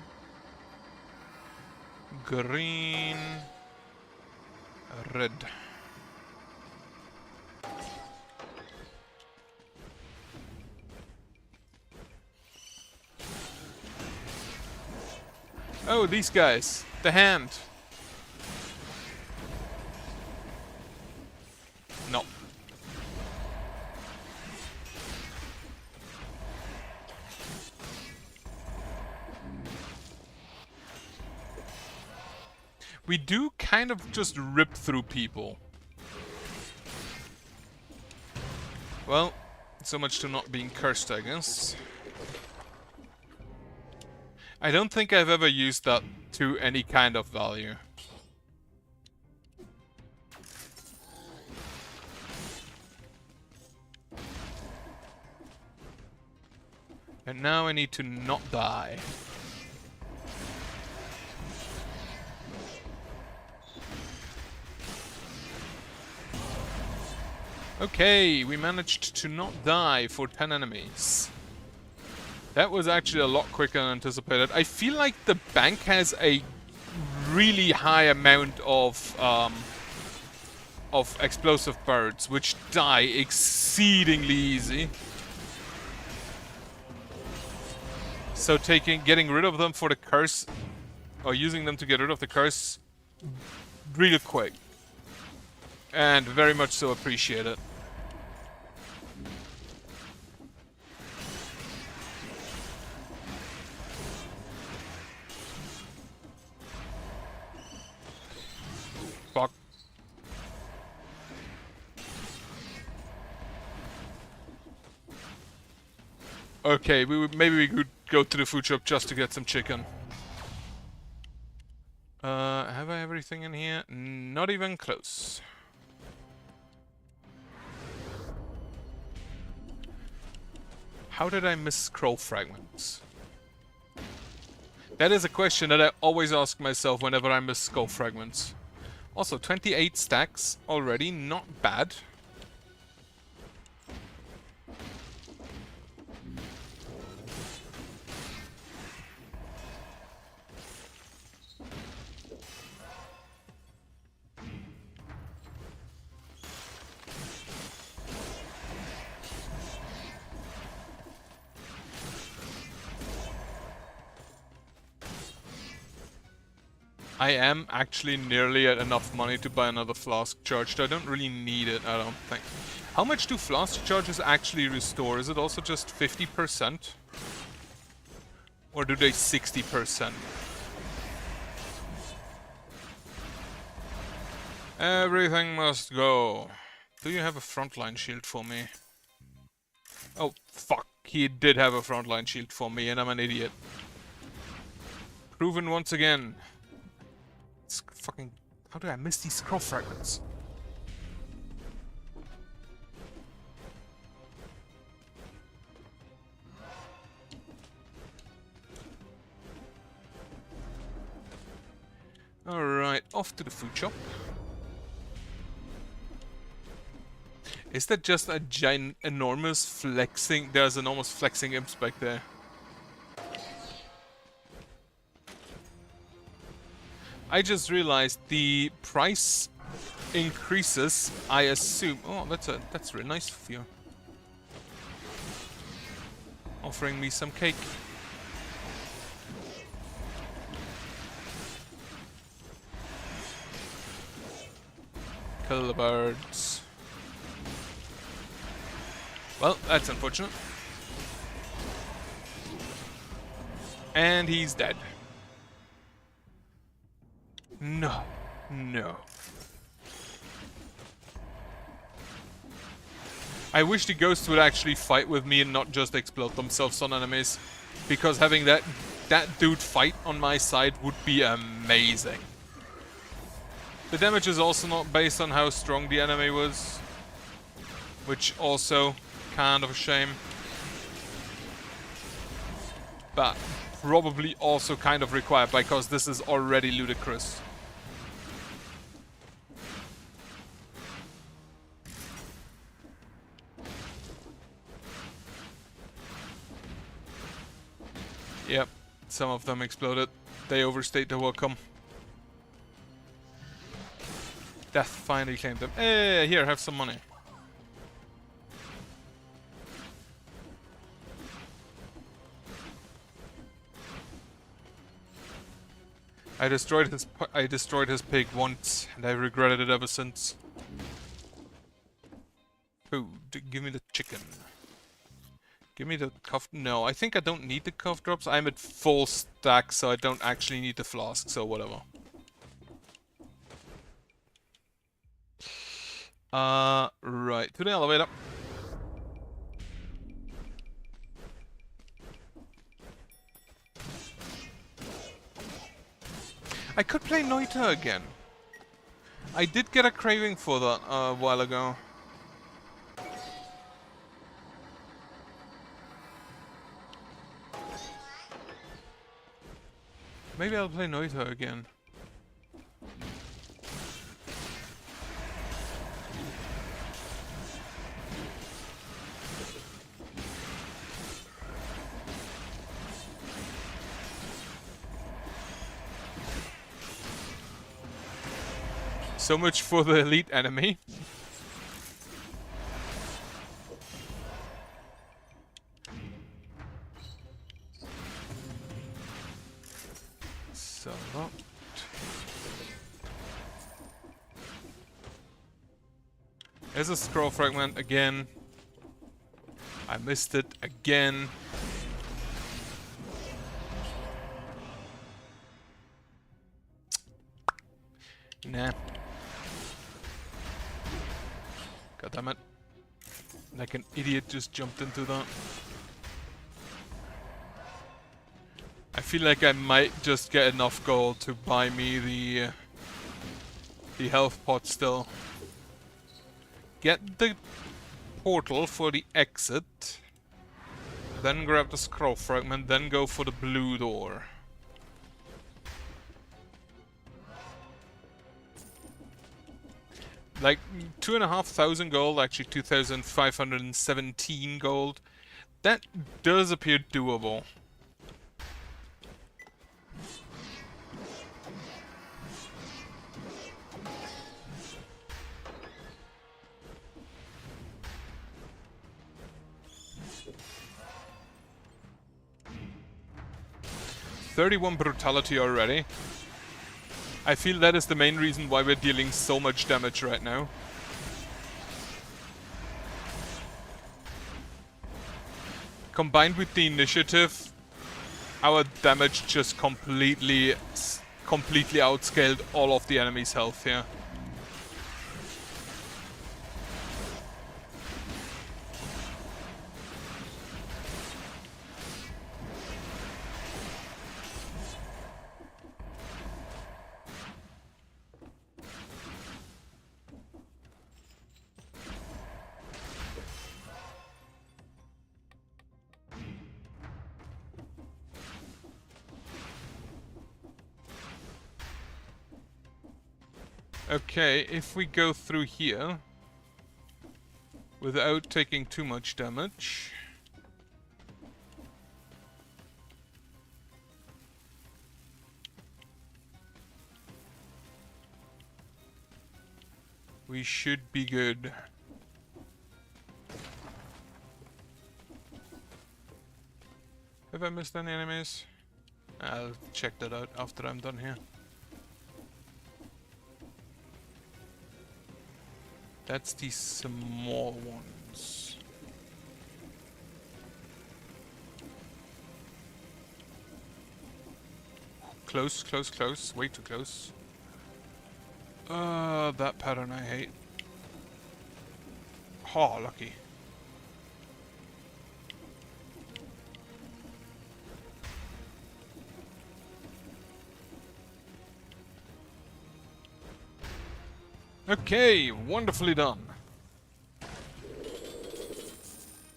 Green. Red. Oh, these guys. The hand. No. we do kind of just rip through people. Well, so much to not being cursed, I guess. I don't think I've ever used that to any kind of value. And now I need to not die. Okay, we managed to not die for 10 enemies. That was actually a lot quicker than anticipated. I feel like the bank has a really high amount of explosive birds, which die exceedingly easy. So getting rid of them for the curse, or using them to get rid of the curse, real quick. And very much so appreciated. Fuck. Okay, maybe we could go to the food shop just to get some chicken. Have I everything in here? Not even close. How did I miss scroll fragments? That is a question that I always ask myself whenever I miss scroll fragments. Also, 28 stacks already, not bad. I am actually nearly at enough money to buy another flask charged. I don't really need it, I don't think. How much do flask charges actually restore? Is it also just 50%? Or do they 60%? Everything must go. Do you have a frontline shield for me? Oh, fuck. He did have a frontline shield for me and I'm an idiot. Proven once again. Fucking... How did I miss these scroll fragments? Alright, off to the food shop. Is that just a enormous flexing? There's enormous flexing imps back there. I just realized the price increases, I assume. Oh, that's really nice of you. Offering me some cake. Kill the birds. Well, that's unfortunate. And he's dead. No. No. I wish the ghosts would actually fight with me and not just explode themselves on enemies. Because having that dude fight on my side would be amazing. The damage is also not based on how strong the enemy was. Which also kind of a shame. But probably also kind of required because this is already ludicrous. Yep, some of them exploded. They overstayed their welcome. Death finally claimed them. Hey, here, have some money. I destroyed his pig once, and I regretted it ever since. Food. Give me the chicken. Give me the cough. No, I think I don't need the cough drops. I'm at full stack, so I don't actually need the flask, so whatever. Right, to the elevator. I could play Noita again. I did get a craving for that a while ago. Maybe I'll play Noita again. So much for the elite enemy. Select. There's a scroll fragment again. I missed it again. Nah. God damn it. Like an idiot just jumped into that. I feel like I might just get enough gold to buy me the health pot still. Get the portal for the exit. Then grab the scroll fragment, then go for the blue door. Like 2,500 gold, actually 2,517 gold. That does appear doable. $31 brutality already. I feel that is the main reason why we're dealing so much damage right now. Combined with the initiative, our damage just completely outscaled all of the enemy's health here. Okay, if we go through here without taking too much damage. We should be good. Have I missed any enemies? I'll check that out after I'm done here. That's the small ones. Close, close, close. Way too close. That pattern I hate. Oh, lucky. Okay, wonderfully done.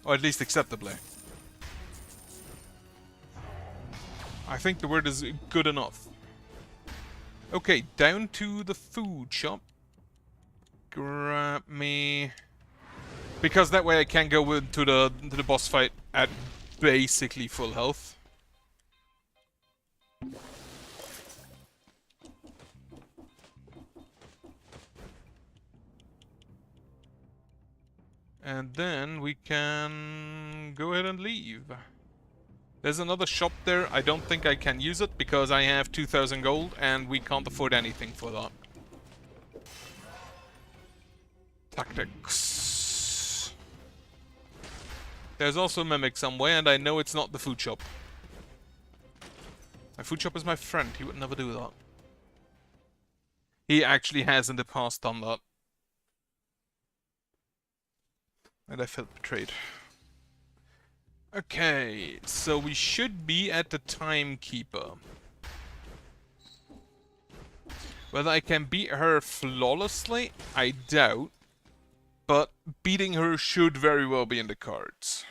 Or at least acceptably. I think the word is good enough. Okay, down to the food shop. Grab me... Because that way I can go into the boss fight at basically full health. And then we can go ahead and leave. There's another shop there. I don't think I can use it because I have 2,000 gold and we can't afford anything for that. Tactics. There's also a mimic somewhere and I know it's not the food shop. My food shop is my friend. He would never do that. He actually has in the past done that. And I felt betrayed. Okay, so we should be at the Timekeeper. Whether I can beat her flawlessly, I doubt. But beating her should very well be in the cards.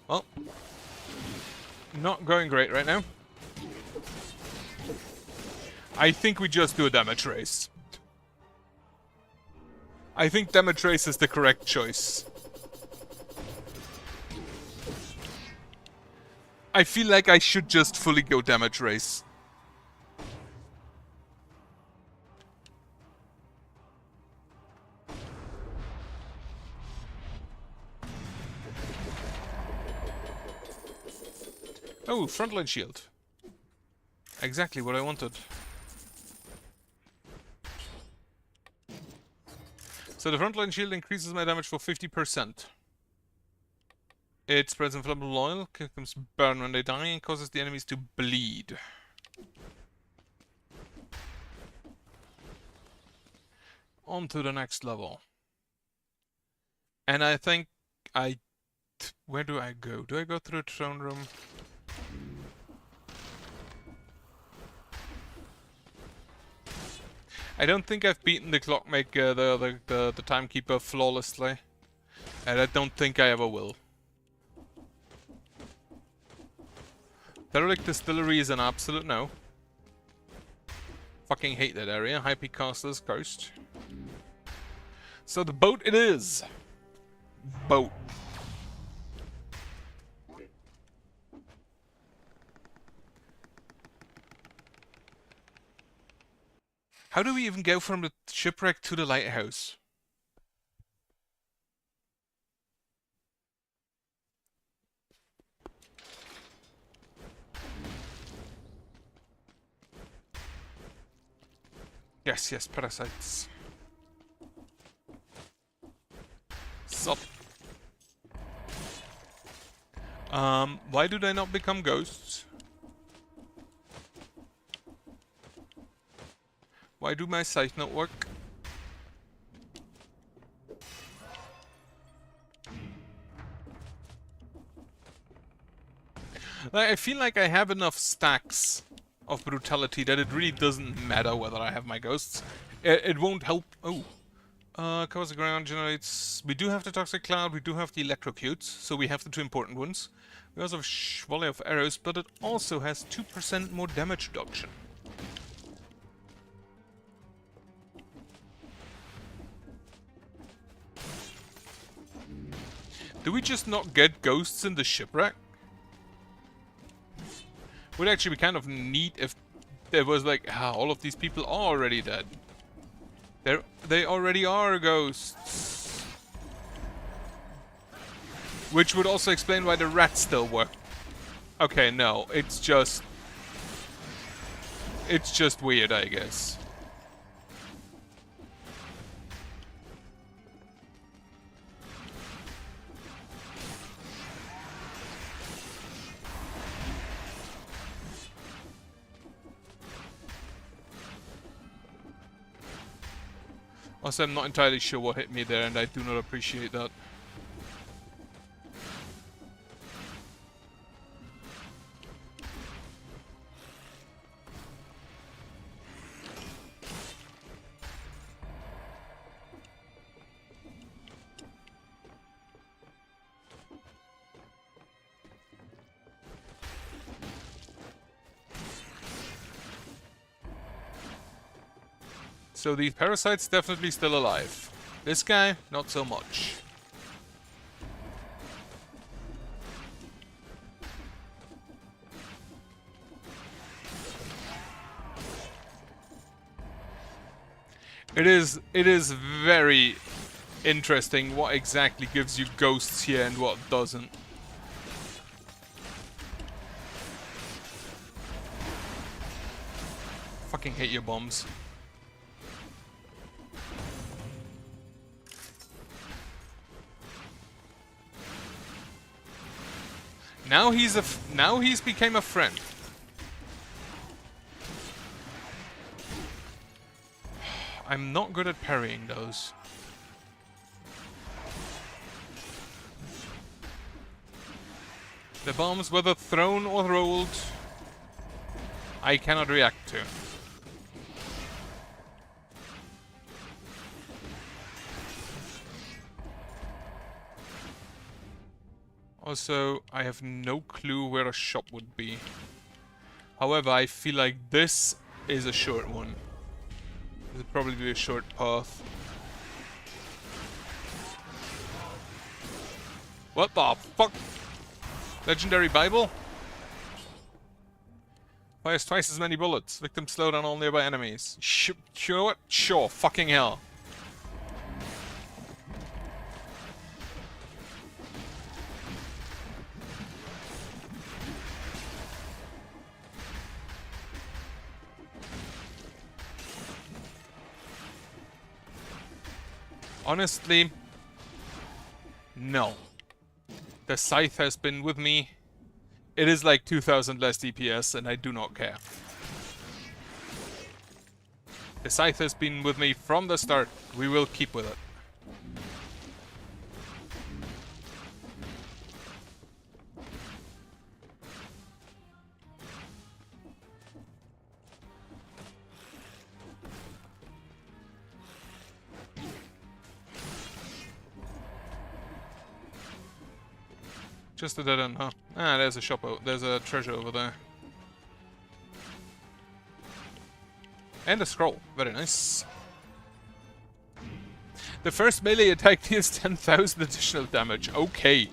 Well, not going great right now. I think we just do a damage race. I think damage race is the correct choice. I feel like I should just fully go damage race. Oh, frontline shield. Exactly what I wanted. So the frontline shield increases my damage for 50%. It spreads inflammable oil, becomes burn when they die, and causes the enemies to bleed. On to the next level. And I think where do I go? Do I go through the throne room? I don't think I've beaten the Clockmaker, the Timekeeper flawlessly. And I don't think I ever will. Derelict Distillery is an absolute no. Fucking hate that area. High Peak Castle is cursed. So the boat it is. Boat. How do we even go from the shipwreck to the lighthouse? Yes, yes, parasites. Sup. Why do they not become ghosts? Why do my sight not work? Like, I feel like I have enough stacks of brutality that it really doesn't matter whether I have my ghosts. It won't help. Oh. Covers the ground, generates... We do have the Toxic Cloud, we do have the Electrocutes, so we have the two important ones. We also have Volley of Arrows, but it also has 2% more damage reduction. Do we just not get ghosts in the shipwreck? Would actually be kind of neat if there was like, all of these people are already dead. They already are ghosts. Which would also explain why the rats still work. Okay, no, it's just weird, I guess. Also, I'm not entirely sure what hit me there, and I do not appreciate that. So these parasites definitely still alive. This guy, not so much. It is very interesting what exactly gives you ghosts here and what doesn't. Fucking hate your bombs. Now he's became a friend. I'm not good at parrying those. The bombs, whether thrown or rolled, I cannot react to. Also, I have no clue where a shop would be. However, I feel like this is a short one. This would probably be a short path. What the fuck? Legendary Bible? Fires twice as many bullets. Victims slow down all nearby enemies. You know what? Sure, fucking hell. Honestly, no. The scythe has been with me. It is like 2000 less DPS and I do not care. The scythe has been with me from the start. We will keep with it. Just a dead end, huh? Ah, there's a shop there's a treasure over there. And a scroll. Very nice. The first melee attack deals 10,000 additional damage. Okay.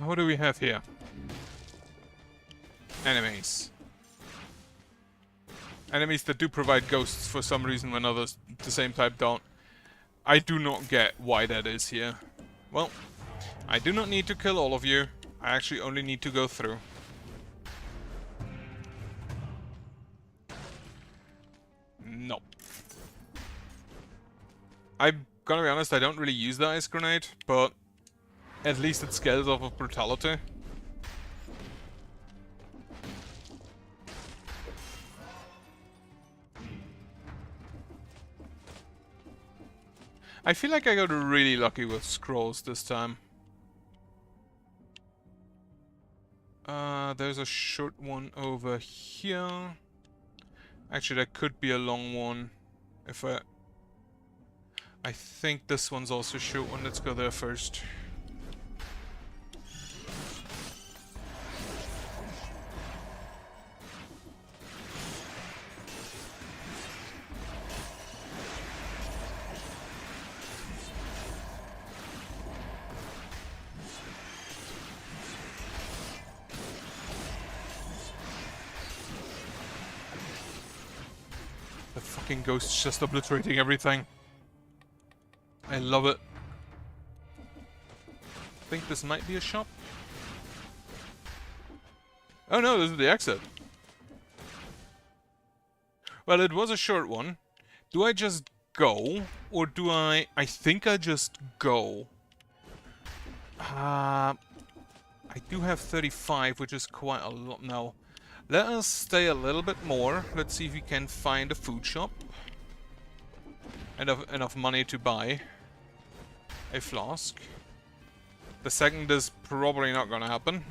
What do we have here? Enemies. Enemies that do provide ghosts for some reason when others the same type don't. I do not get why that is here. Well, I do not need to kill all of you. I actually only need to go through. No. I'm gonna be honest, I don't really use the ice grenade, but at least it scales off of brutality. I feel like I got really lucky with scrolls this time. There's a short one over here. Actually, there could be a long one. If I think this one's also a short one. Let's go there first. The fucking ghost's just obliterating everything. I love it. I think this might be a shop. Oh no, this is the exit. Well, it was a short one. Do I just go? Or do I think I just go. I do have 35, which is quite a lot now. Let us stay a little bit more. Let's see if we can find a food shop. Enough money to buy a flask. The second is probably not gonna happen.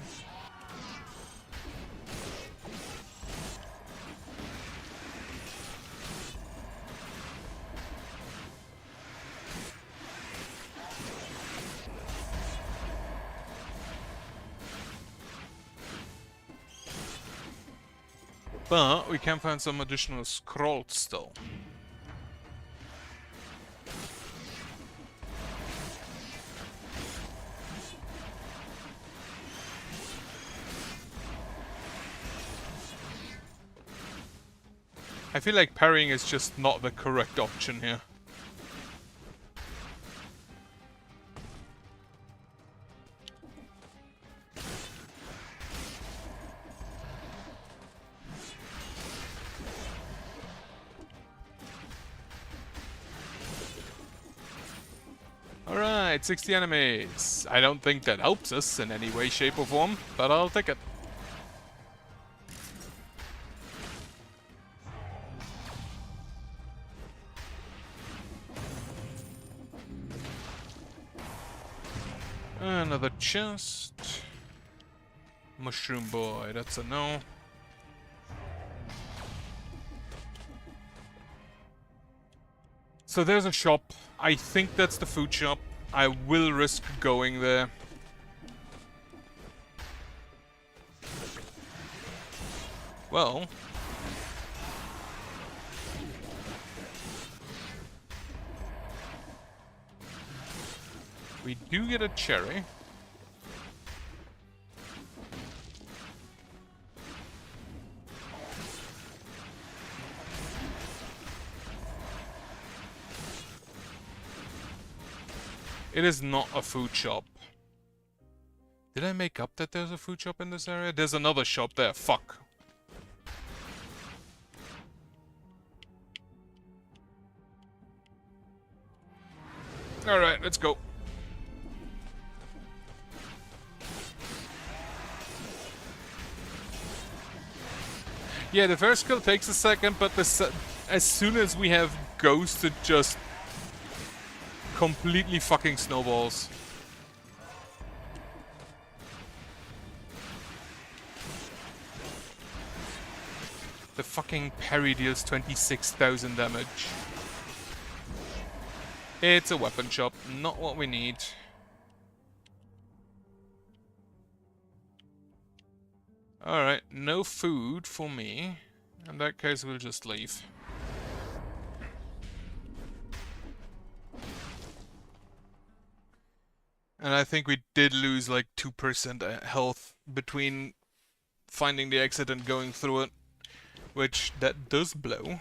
But we can find some additional scrolls still. I feel like parrying is just not the correct option here. Alright, 60 enemies. I don't think that helps us in any way, shape or form, but I'll take it. Another chest. Mushroom boy, that's a no. So there's a shop. I think that's the food shop. I will risk going there. Well. We do get a cherry. It is not a food shop. Did I make up that there's a food shop in this area? There's another shop there. Fuck. Alright, let's go. Yeah, the first kill takes a second, but as soon as we have Ghost, it just completely fucking snowballs. The fucking parry deals 26,000 damage. It's a weapon shop, not what we need. Alright, no food for me. In that case, we'll just leave. And I think we did lose like 2% health between finding the exit and going through it. Which, that does blow.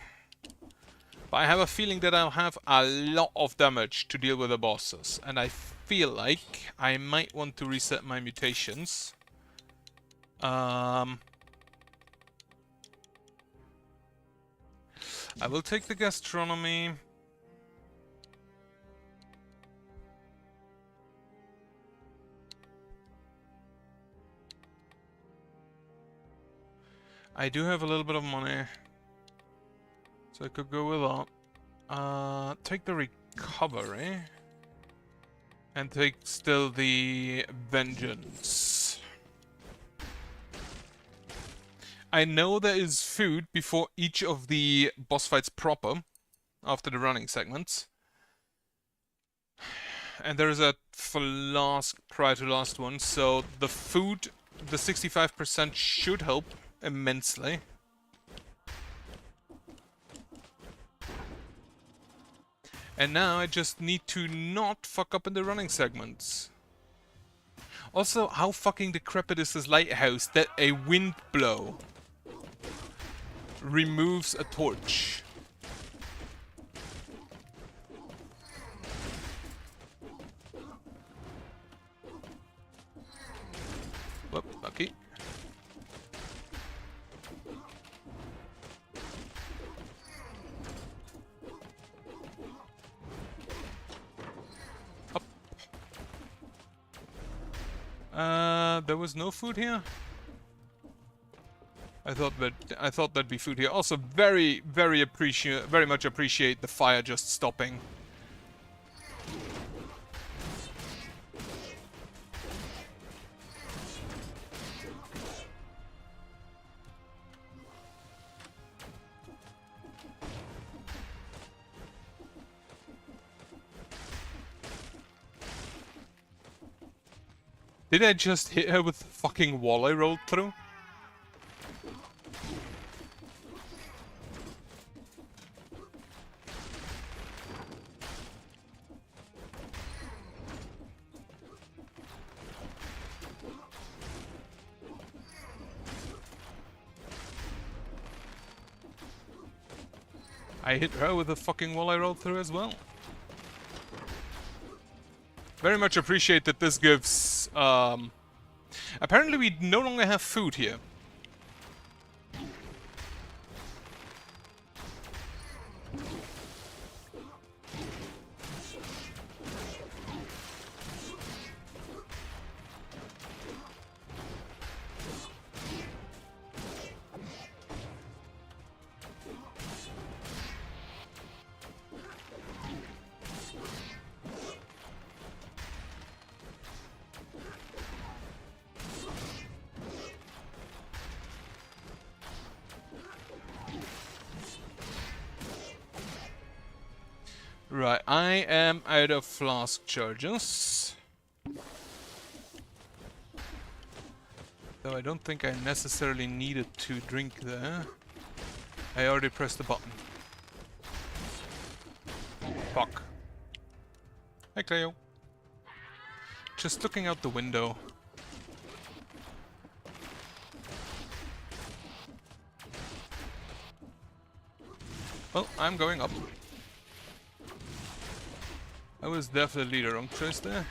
But I have a feeling that I'll have a lot of damage to deal with the bosses. And I feel like I might want to reset my mutations. I will take the gastronomy. I do have a little bit of money, so I could go with that. Take the recovery, and take still the vengeance. I know there is food before each of the boss fights proper, after the running segments. And there is a flask prior to last one, so the food, the 65% should help immensely. And now I just need to not fuck up in the running segments. Also, how fucking decrepit is this lighthouse that a wind blow removes a torch? Whoop, lucky. There was no food here? I thought there'd be food here. Also, very much appreciate the fire just stopping. Did I just hit her with the fucking wall I rolled through? I hit her with the fucking wall I rolled through as well. Very much appreciate that this gives... Apparently we no longer have food here. Right, I am out of flask charges. Though I don't think I necessarily needed to drink there. I already pressed the button. Fuck. Hi Cleo. Just looking out the window. Well, I'm going up. I was definitely the wrong choice there.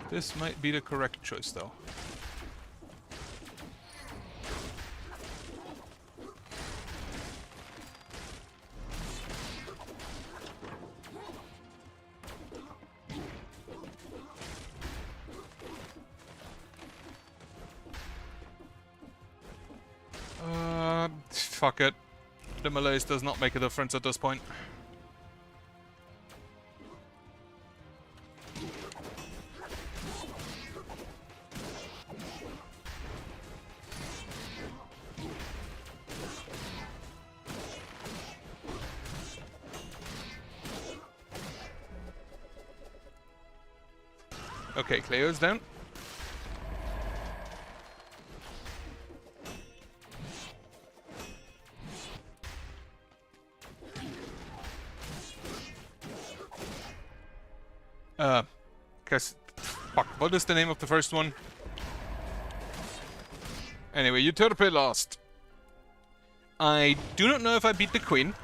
This might be the correct choice though. Fuck it. The malaise does not make a difference at this point. Okay, Cleo's down. Fuck, what is the name of the first one? Anyway, Euterpe lost. I do not know if I beat the queen.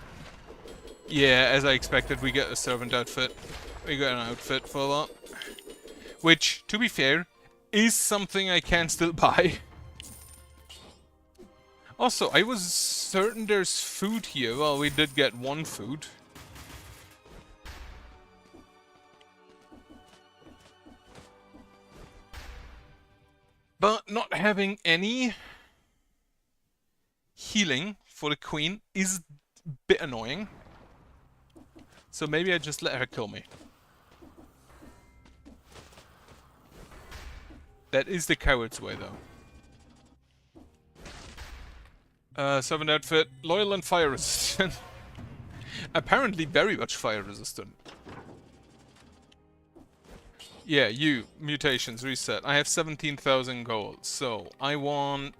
Yeah, as I expected, we get a servant outfit. We got an outfit for that. Which, to be fair, is something I can still buy. Also, I was certain there's food here. Well, we did get one food. But not having any healing for the queen is a bit annoying. So maybe I just let her kill me. That is the coward's way, though. Servant outfit, loyal and fire resistant. Apparently very much fire resistant. Yeah, you, mutations, reset. I have 17,000 gold, so I want...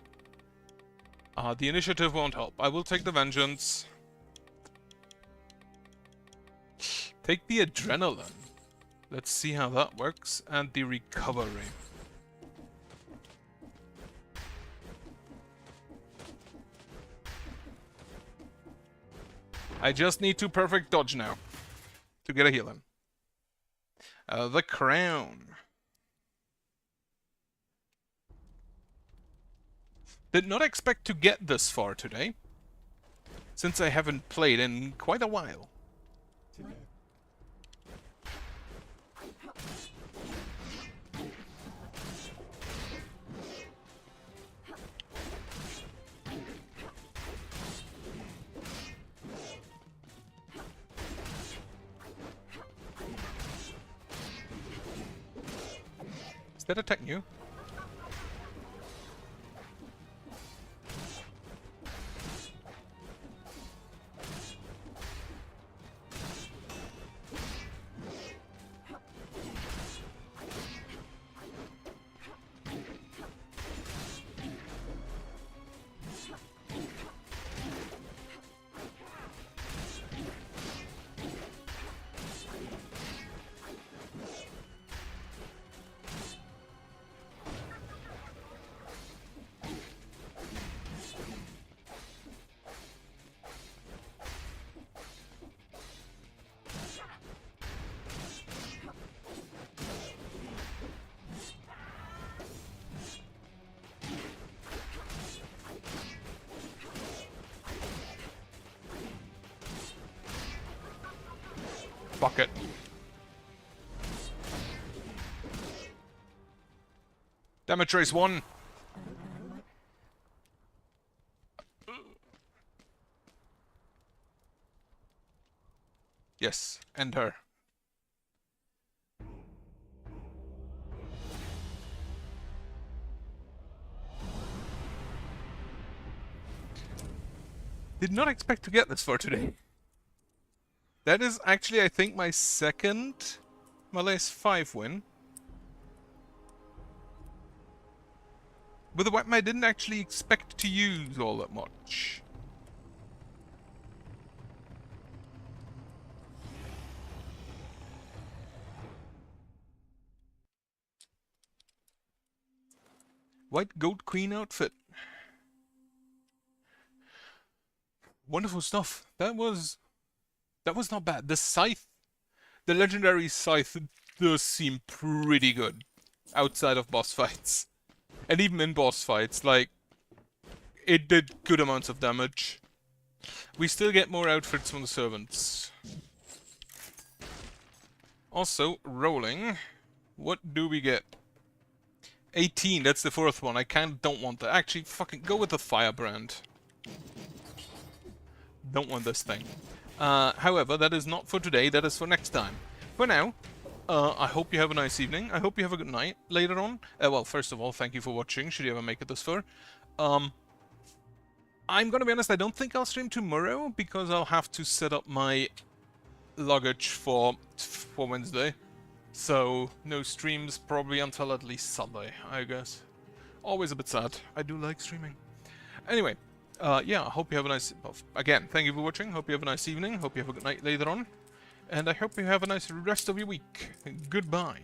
the initiative won't help. I will take the vengeance. Take the adrenaline. Let's see how that works. And the recovery. I just need 2 perfect dodge now to get a healing. The crown. Did not expect to get this far today, since I haven't played in quite a while. Is that attack new? Fuck it. Damage race 1. Yes, end her. Did not expect to get this far today. That is actually, I think, my second Malaise 5 win. With a weapon I didn't actually expect to use all that much. White Goat Queen outfit. Wonderful stuff. That was not bad. The scythe, the legendary scythe does seem pretty good outside of boss fights. And even in boss fights, like, it did good amounts of damage. We still get more outfits from the servants. Also, rolling. What do we get? 18, that's the fourth one. I kinda don't want that. Actually, fucking go with the firebrand. Don't want this thing. However, that is not for today, that is for next time. For now, I hope you have a nice evening. I hope you have a good night later on. Well, first of all, thank you for watching, should you ever make it this far. I'm gonna be honest, I don't think I'll stream tomorrow, because I'll have to set up my luggage for Wednesday. So, no streams probably until at least Sunday, I guess. Always a bit sad. I do like streaming. Anyway, yeah, I hope you have a nice... Again, thank you for watching. Hope you have a nice evening. Hope you have a good night later on. And I hope you have a nice rest of your week. Goodbye.